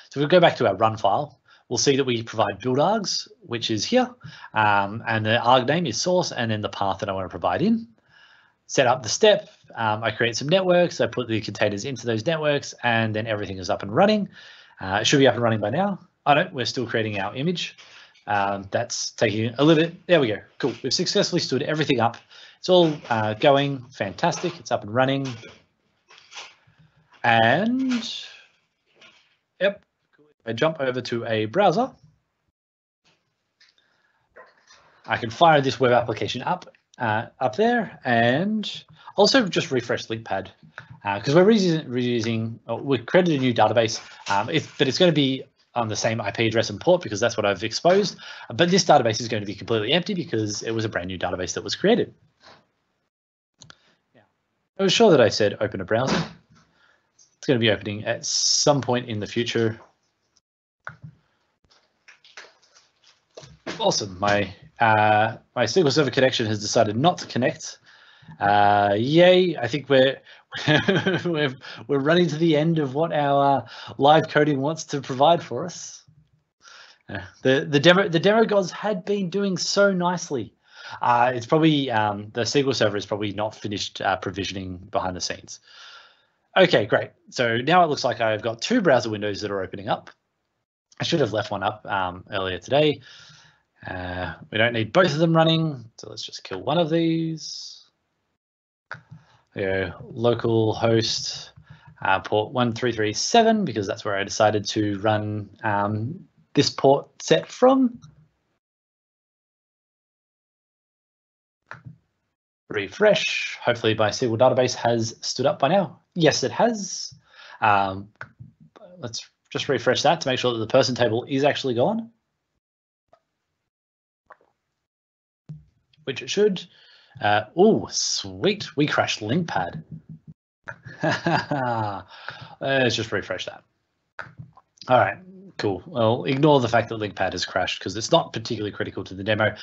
So we'll go back to our run file. We'll see that we provide build args, which is here, and the arg name is source, and then the path that I want to provide in. Set up the step. I create some networks. I put the containers into those networks, and then everything is up and running. It should be up and running by now. Oh no, we're still creating our image. That's taking a little bit. There we go. Cool. We've successfully stood everything up. It's all going fantastic. It's up and running. And yep. I jump over to a browser, I can fire this web application up there, and also just refresh LinkPad because we're reusing. We created a new database, but it's going to be on the same IP address and port because that's what I've exposed. But this database is going to be completely empty because it was a brand new database that was created. Now, I was sure that I said open a browser. It's going to be opening at some point in the future. Awesome. My SQL Server connection has decided not to connect. Yay! I think we're we're running to the end of what our live coding wants to provide for us. The demo gods had been doing so nicely. It's probably the SQL Server is probably not finished provisioning behind the scenes. Okay, great. So now it looks like I've got two browser windows that are opening up. I should have left one up earlier today. We don't need both of them running, so let's just kill one of these. Local host port 1337, because that's where I decided to run this port set from. Refresh. Hopefully my SQL database has stood up by now. Yes, it has. Let's just refresh that to make sure that the person table is actually gone, which it should. Oh, sweet. We crashed link pad. Let's just refresh that. All right, cool. Well, ignore the fact that link pad has crashed because it's not particularly critical to the demo.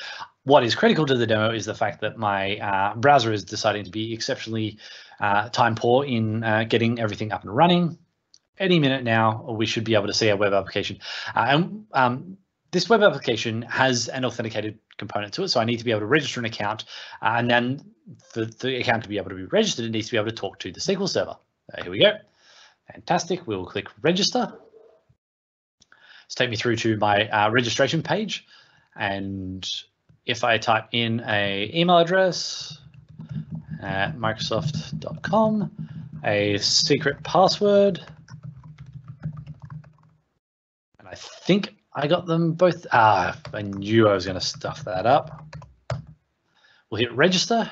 What is critical to the demo is the fact that my browser is deciding to be exceptionally time poor in getting everything up and running. Any minute now, we should be able to see our web application. This web application has an authenticated component to it, so I need to be able to register an account, and then for the account to be able to be registered, it needs to be able to talk to the SQL Server. Here we go. Fantastic. We'll click register. It's take me through to my registration page, and if I type in an email address at microsoft.com, a secret password, and I think I got them both. I knew I was going to stuff that up. We'll hit register.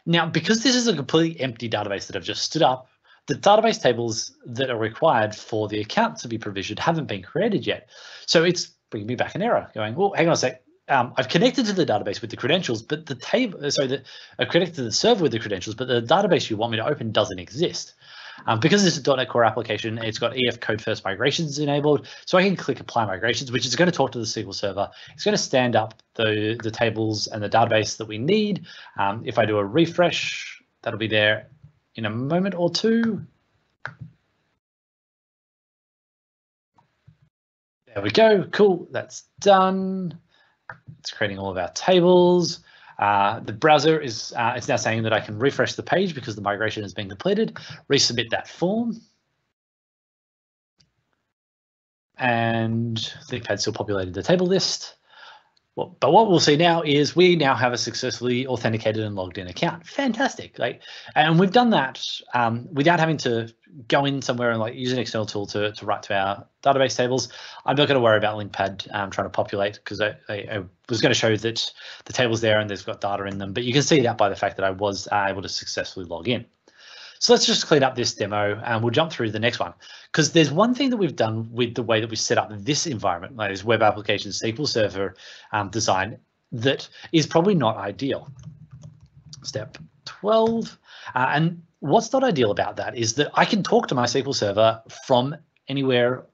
Now, because this is a completely empty database that I've just stood up, the database tables that are required for the account to be provisioned haven't been created yet. So it's bringing me back an error going, well, hang on a sec. I've connected to the database with the credentials, but the table, I've connected to the server with the credentials, but the database you want me to open doesn't exist. Because this is a .NET Core application, it's got EF Code First Migrations enabled, so I can click Apply Migrations, which is going to talk to the SQL Server. It's going to stand up the tables and the database that we need. If I do a refresh, that'll be there in a moment or two. There we go. Cool. That's done. It's creating all of our tables. The browser is it's now saying that I can refresh the page because the migration has been completed, resubmit that form. And ThinkPad still populated the table list. But what we'll see now is we now have a successfully authenticated and logged in account. Fantastic. And we've done that without having to go in somewhere and use an external tool to write to our database tables. I'm not going to worry about LinkPad trying to populate because I was going to show that the table's there and there's got data in them. But you can see that by the fact that I was able to successfully log in. So let's just clean up this demo and we'll jump through the next one, because there's one thing that we've done with the way that we set up this environment, like this web application SQL Server design, that is probably not ideal. Step 12. And what's not ideal about that is that I can talk to my SQL Server from anywhere,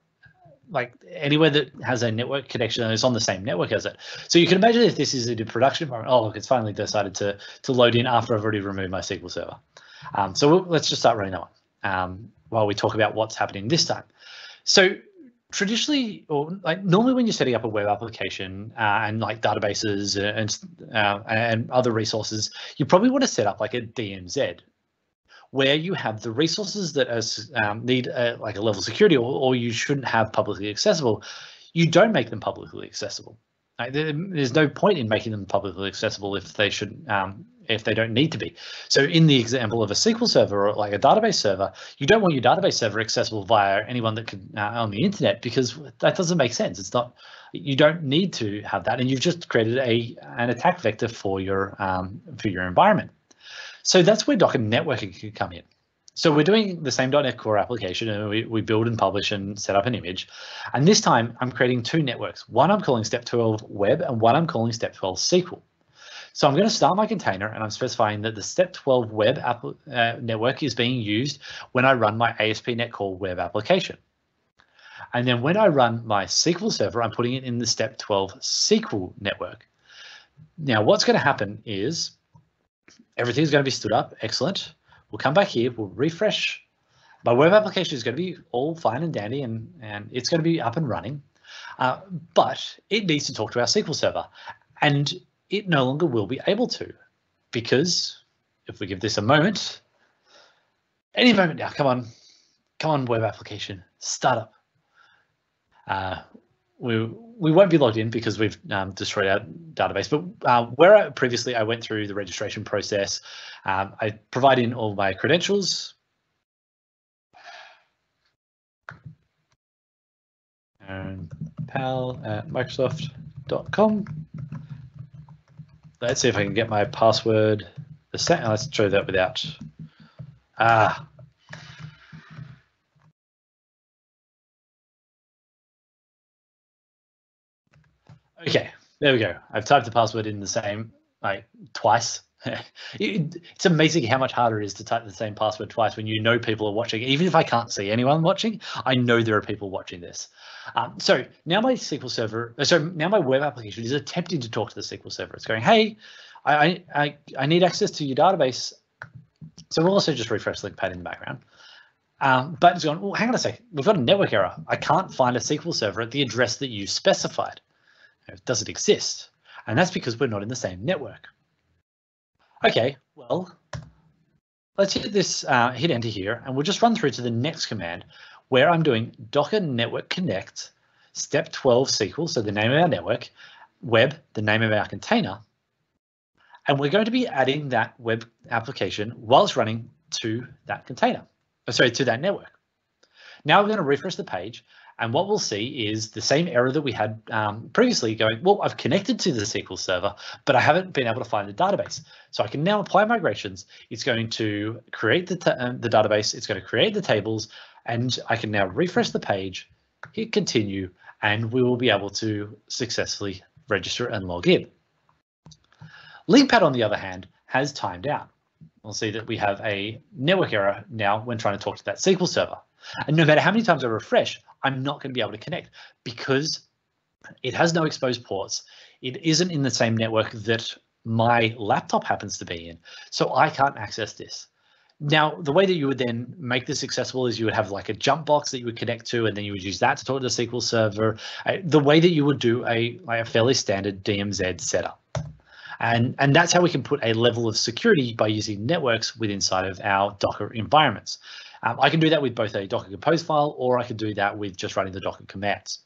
anywhere that has a network connection and is on the same network as it. So you can imagine if this is in a production environment, oh, look, it's finally decided to load in after I've already removed my SQL Server. So let's just start running that one while we talk about what's happening this time. So traditionally, or normally when you're setting up a web application and databases and other resources, you probably want to set up like a DMZ, where you have the resources that need a level of security or you shouldn't have publicly accessible. You don't make them publicly accessible. There's no point in making them publicly accessible if they shouldn't. If they don't need to be. So in the example of a SQL server or a database server, you don't want your database server accessible via anyone that can on the internet, because that doesn't make sense. It's not, you don't need to have that, and you've just created an attack vector for your environment. So that's where Docker networking can come in. So we're doing the same .NET Core application, and we build and publish and set up an image. And this time I'm creating two networks. One I'm calling Step 12 Web, and one I'm calling Step 12 SQL. So I'm going to start my container and I'm specifying that the Step 12 web network is being used when I run my ASP.NET Core web application. And then when I run my SQL server, I'm putting it in the Step 12 SQL network. Now, what's going to happen is everything's going to be stood up. Excellent. We'll come back here, we'll refresh. My web application is going to be all fine and dandy, and it's going to be up and running, but it needs to talk to our SQL Server, and it no longer will be able to, because if we give this a moment, any moment now, come on, web application, start up. We won't be logged in because we've destroyed our database, but where previously I went through the registration process, I provide in all my credentials. Powell at Microsoft.com. Let's see if I can get my password the same. Let's try that without. Okay, there we go. I've typed the password in the same, like, twice. It's amazing how much harder it is to type the same password twice when you know people are watching. Even if I can't see anyone watching, I know there are people watching this. So now my SQL Server, so now my web application is attempting to talk to the SQL Server. It's going, hey, I need access to your database. So we'll also just refresh link pad in the background. But it's going, well, hang on a second, we've got a network error. I can't find a SQL Server at the address that you specified. It doesn't exist. And that's because we're not in the same network. Okay, well, let's hit this, hit enter here, and we'll just run through to the next command where I'm doing docker network connect, step 12 SQL, so the name of our network, web, the name of our container, and we're going to be adding that web application while it's running to that container, to that network. Now we're going to refresh the page, and what we'll see is the same error that we had previously going, well, I've connected to the SQL Server, but I haven't been able to find the database. So I can now apply migrations. It's going to create the database. It's going to create the tables, and I can now refresh the page, hit continue, and we will be able to successfully register and log in. LinkPad, on the other hand, has timed out. We'll see that we have a network error now when trying to talk to that SQL Server. And no matter how many times I refresh, I'm not going to be able to connect because it has no exposed ports. It isn't in the same network that my laptop happens to be in, so I can't access this. Now, the way that you would then make this accessible is you would have like a jump box that you would connect to, and then you would use that to talk to the SQL Server, the way that you would do a fairly standard DMZ setup. And that's how we can put a level of security by using networks within inside of our Docker environments. I can do that with both a Docker Compose file, or I can do that with just running the Docker commands.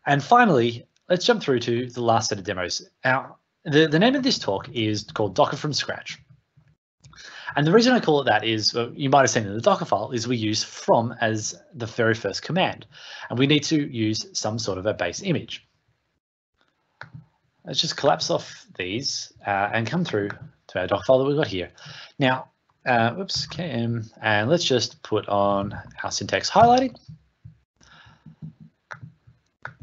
And finally, let's jump through to the last set of demos. Now, the name of this talk is called Docker from Scratch. And the reason I call it that is, well, you might have seen in the Docker file, is we use from as the very first command. And we need to use some sort of a base image. Let's just collapse off these and come through to our Docker file that we've got here. Now, oops, KM, and let's just put on our syntax highlighting.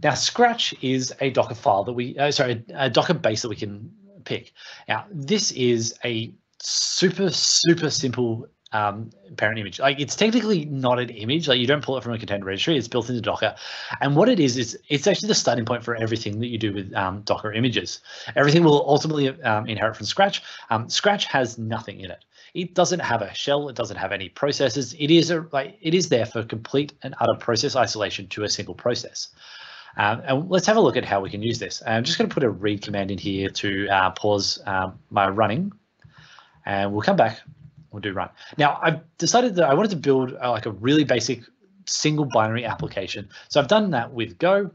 Now, Scratch is a Docker file that we, a Docker base that we can pick. Now, this is a super simple parent image. Like, it's technically not an image, like you don't pull it from a container registry, it's built into Docker. And what it is it's actually the starting point for everything that you do with Docker images. Everything will ultimately inherit from Scratch. Scratch has nothing in it. It doesn't have a shell, it doesn't have any processes. It is there for complete and utter process isolation to a single process. And let's have a look at how we can use this. I'm just going to put a read command in here to pause my running, and we'll come back. We'll do run. Now, I've decided that I wanted to build like a really basic single binary application. So I've done that with Go.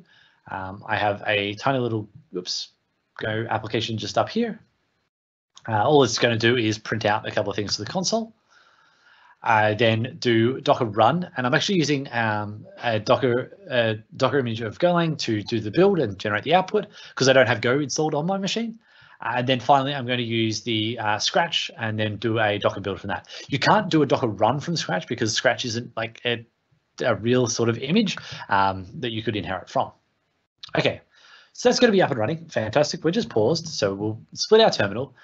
I have a tiny little Go application just up here. All it's going to do is print out a couple of things to the console. I then do Docker run, and I'm actually using a Docker image of Golang to do the build and generate the output because I don't have Go installed on my machine. And then finally, I'm going to use the Scratch and then do a Docker build from that. You can't do a Docker run from Scratch because Scratch isn't like a real sort of image that you could inherit from. Okay, so that's going to be up and running. Fantastic. We're just paused, so we'll split our terminal.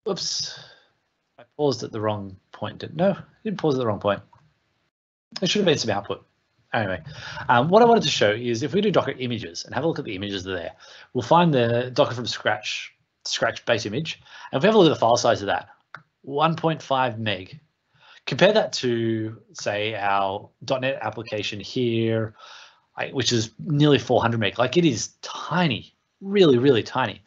Oops, I paused at the wrong point. No, I didn't pause at the wrong point. There should have been some output. Anyway, what I wanted to show is if we do Docker images and have a look at the images that are there, we'll find the Docker from Scratch base image. And if we have a look at the file size of that, 1.5 meg. Compare that to, say, our .NET application here, which is nearly 400 meg. Like, it is tiny, really, really tiny.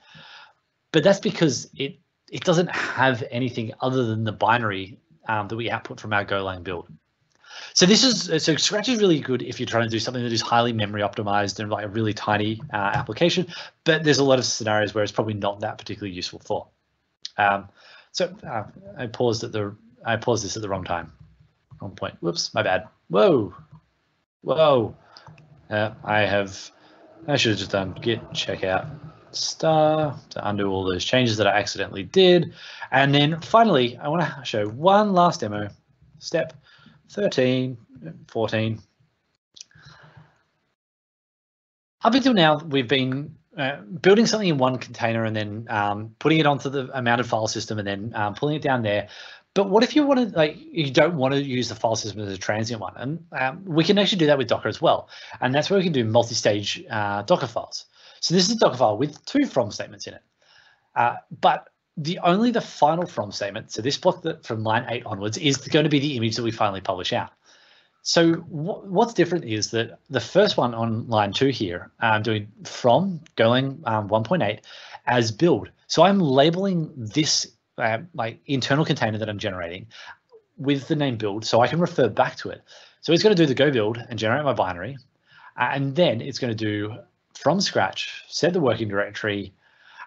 But that's because it doesn't have anything other than the binary that we output from our Golang build. So Scratch is really good if you're trying to do something that is highly memory optimized and like a really tiny application. But there's a lot of scenarios where it's probably not that particularly useful for. I paused this at the wrong time. Wrong point. Whoops, my bad. Whoa. I should have just done git checkout star to undo all those changes that I accidentally did. And then finally, I want to show one last demo, step 13, 14. Up until now, we've been building something in one container and then putting it onto the mounted file system and then pulling it down there. But what if you want to, you don't want to use the file system as a transient one? And we can actually do that with Docker as well. And that's where we can do multi-stage Docker files. So this is a Docker file with 2 from statements in it. But the final from statement, so this block from line 8 onwards, is going to be the image that we finally publish out. So what's different is that the first one on line 2 here, I'm doing from Golang 1.8 as build. So I'm labeling this internal container that I'm generating with the name build, so I can refer back to it. So it's going to do the go build and generate my binary, and then it's going to do from scratch, set the working directory,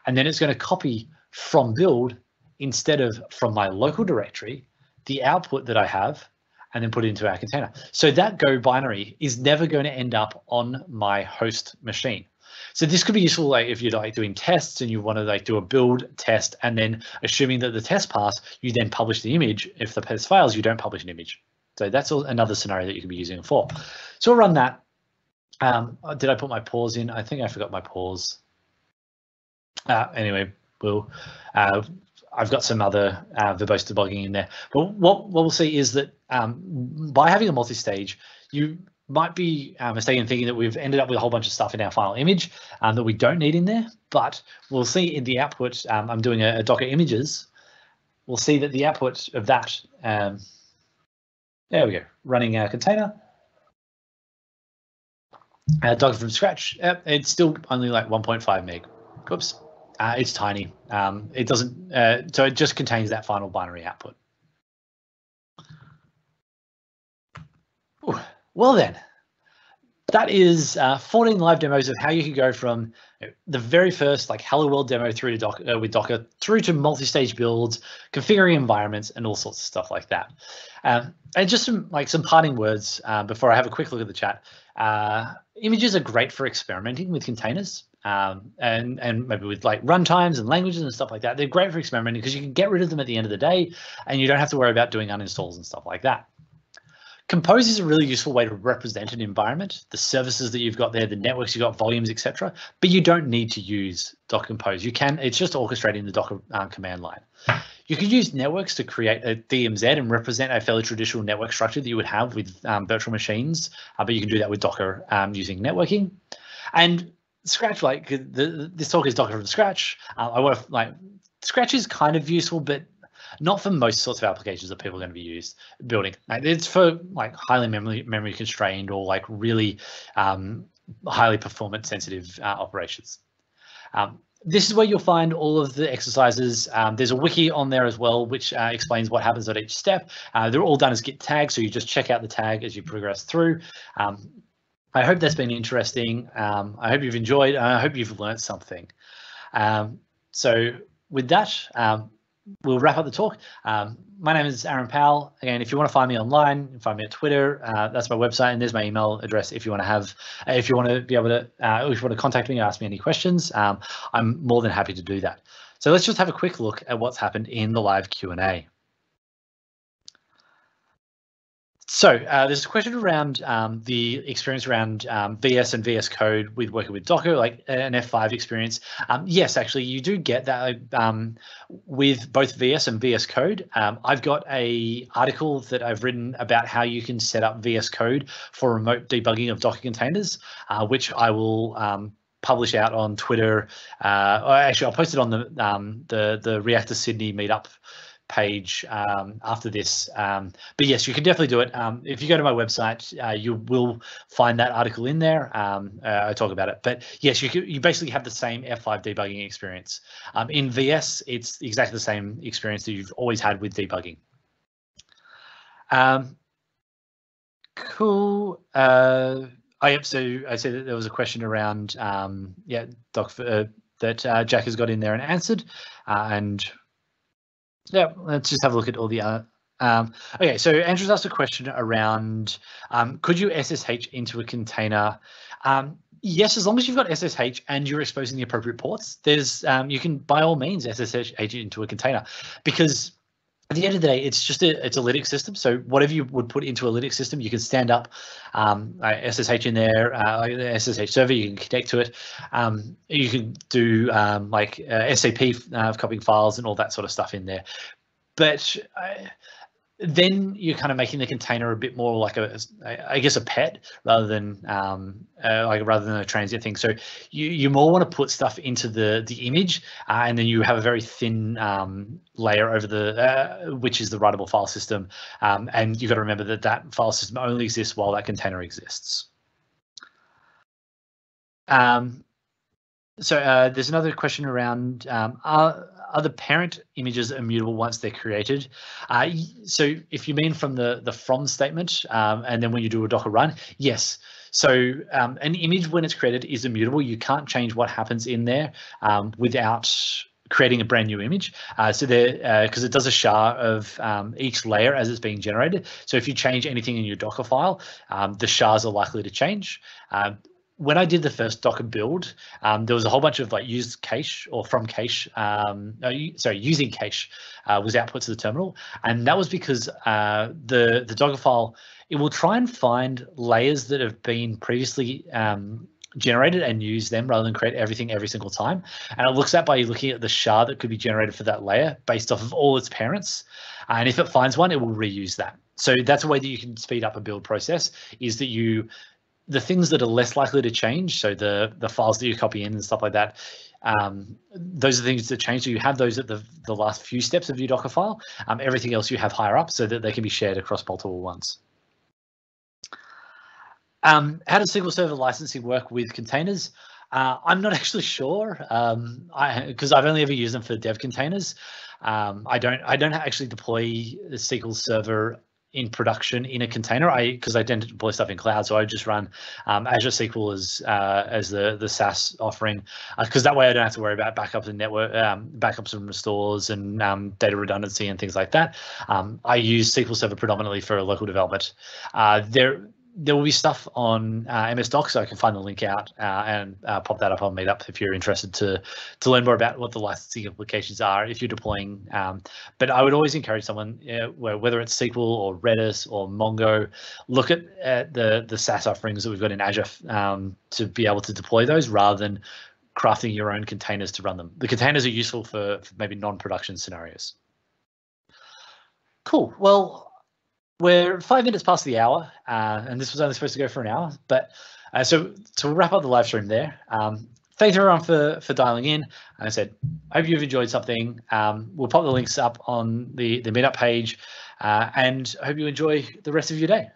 and then it's going to copy from build instead of from my local directory the output that I have, and then put it into our container. So that Go binary is never going to end up on my host machine. So this could be useful if you're doing tests and you want to do a build test, and then assuming that the test pass, you then publish the image. If the test fails, you don't publish an image. So that's another scenario that you could be using it for. So we'll run that. Did I put my pause in? I think I forgot my pause. Anyway, I've got some other verbose debugging in there. But what we'll see is that by having a multi-stage, you might be mistaken thinking that we've ended up with a whole bunch of stuff in our final image that we don't need in there. But we'll see in the output, I'm doing a Docker images. We'll see that the output of that, there we go, running our container. Docker from scratch, it's still only like 1.5 meg. Oops. It's tiny. It doesn't, so it just contains that final binary output. Ooh, well then, that is 14 live demos of how you can go from the very first Hello World demo through to Docker with Docker through to multi-stage builds, configuring environments, and all sorts of stuff like that. And just some parting words before I have a quick look at the chat. Images are great for experimenting with containers. And maybe with runtimes and languages and stuff like that. They're great for experimenting because you can get rid of them at the end of the day and you don't have to worry about doing uninstalls and stuff like that. Compose is a really useful way to represent an environment, the services that you've got there, the networks you've got, volumes, etc. But you don't need to use Docker Compose. You can, it's just orchestrating the Docker command line. You could use networks to create a DMZ and represent a fairly traditional network structure that you would have with virtual machines, but you can do that with Docker using networking. And Scratch, this talk is Docker from scratch. Scratch is kind of useful, but not for most sorts of applications that people are going to be building. It's for highly memory constrained or really highly performance sensitive operations. This is where you'll find all of the exercises. There's a wiki on there as well, which explains what happens at each step. They're all done as git tags, so you just check out the tag as you progress through. I hope that's been interesting. I hope you've enjoyed. I hope you've learned something. So with that, we'll wrap up the talk. My name is Aaron Powell. Again, if you want to find me online, you can find me at Twitter. That's my website, and there's my email address if you want to have, if you want to be able to, if you want to contact me and ask me any questions. I'm more than happy to do that. So let's just have a quick look at what's happened in the live Q&A. So there's a question around the experience around VS and VS Code with working with Docker, like an F5 experience. Yes, actually, you do get that with both VS and VS Code. I've got an article that I've written about how you can set up VS Code for remote debugging of Docker containers, which I will publish out on Twitter. Or actually, I'll post it on the Reactor Sydney meetup page after this. But yes, you can definitely do it. If you go to my website, you will find that article in there. I talk about it. But yes, you basically have the same F5 debugging experience. In VS, it's exactly the same experience that you've always had with debugging. Cool. I said that there was a question around Doc that Jack has got in there and answered, and yeah, let's just have a look at all the okay, so Andrew's asked a question around could you SSH into a container? Yes, as long as you've got SSH and you're exposing the appropriate ports, there's you can by all means SSH into a container, because at the end of the day, it's just it's a Linux system. So whatever you would put into a Linux system, you can stand up SSH in there, like the SSH server. You can connect to it. You can do like SAP copying files and all that sort of stuff in there. But then you're kind of making the container a bit more like I guess a pet rather than a transient thing. So you more want to put stuff into the image, and then you have a very thin layer over the which is the writable file system, and you've got to remember that that file system only exists while that container exists. So there's another question around are the parent images immutable once they're created? So if you mean from the from statement, and then when you do a Docker run, yes. So an image when it's created is immutable. You can't change what happens in there without creating a brand new image. So there, because it does a SHA of each layer as it's being generated. So if you change anything in your Docker file, the SHAs are likely to change. When I did the first Docker build, there was a whole bunch of like used cache or from cache, using cache was output to the terminal. And that was because the Docker file, it will try and find layers that have been previously generated and use them rather than create everything every single time. And it looks at by looking at the SHA that could be generated for that layer based off of all its parents. And if it finds one, it will reuse that. So that's a way that you can speed up a build process, is that the things that are less likely to change, so the files that you copy in and stuff like that, those are things that change. So you have those at the last few steps of your Docker file. Everything else you have higher up so that they can be shared across multiple ones. How does SQL Server licensing work with containers? I'm not actually sure, because I've only ever used them for dev containers. I don't actually deploy the SQL Server in production in a container, because I tend to deploy stuff in cloud, so I just run Azure SQL as the SaaS offering, because that way I don't have to worry about backups and network backups and restores and data redundancy and things like that. I use SQL Server predominantly for local development. There will be stuff on MS Docs, so I can find the link out and pop that up on Meetup if you're interested to learn more about what the licensing implications are if you're deploying. But I would always encourage someone, whether it's SQL or Redis or Mongo, look at the SaaS offerings that we've got in Azure to be able to deploy those rather than crafting your own containers to run them. The containers are useful for maybe non-production scenarios. Cool. Well, we're 5 minutes past the hour, and this was only supposed to go for an hour. But so we'll wrap up the live stream there. Thanks everyone for dialing in. And I said, hope you've enjoyed something. We'll pop the links up on the Meetup page, and I hope you enjoy the rest of your day.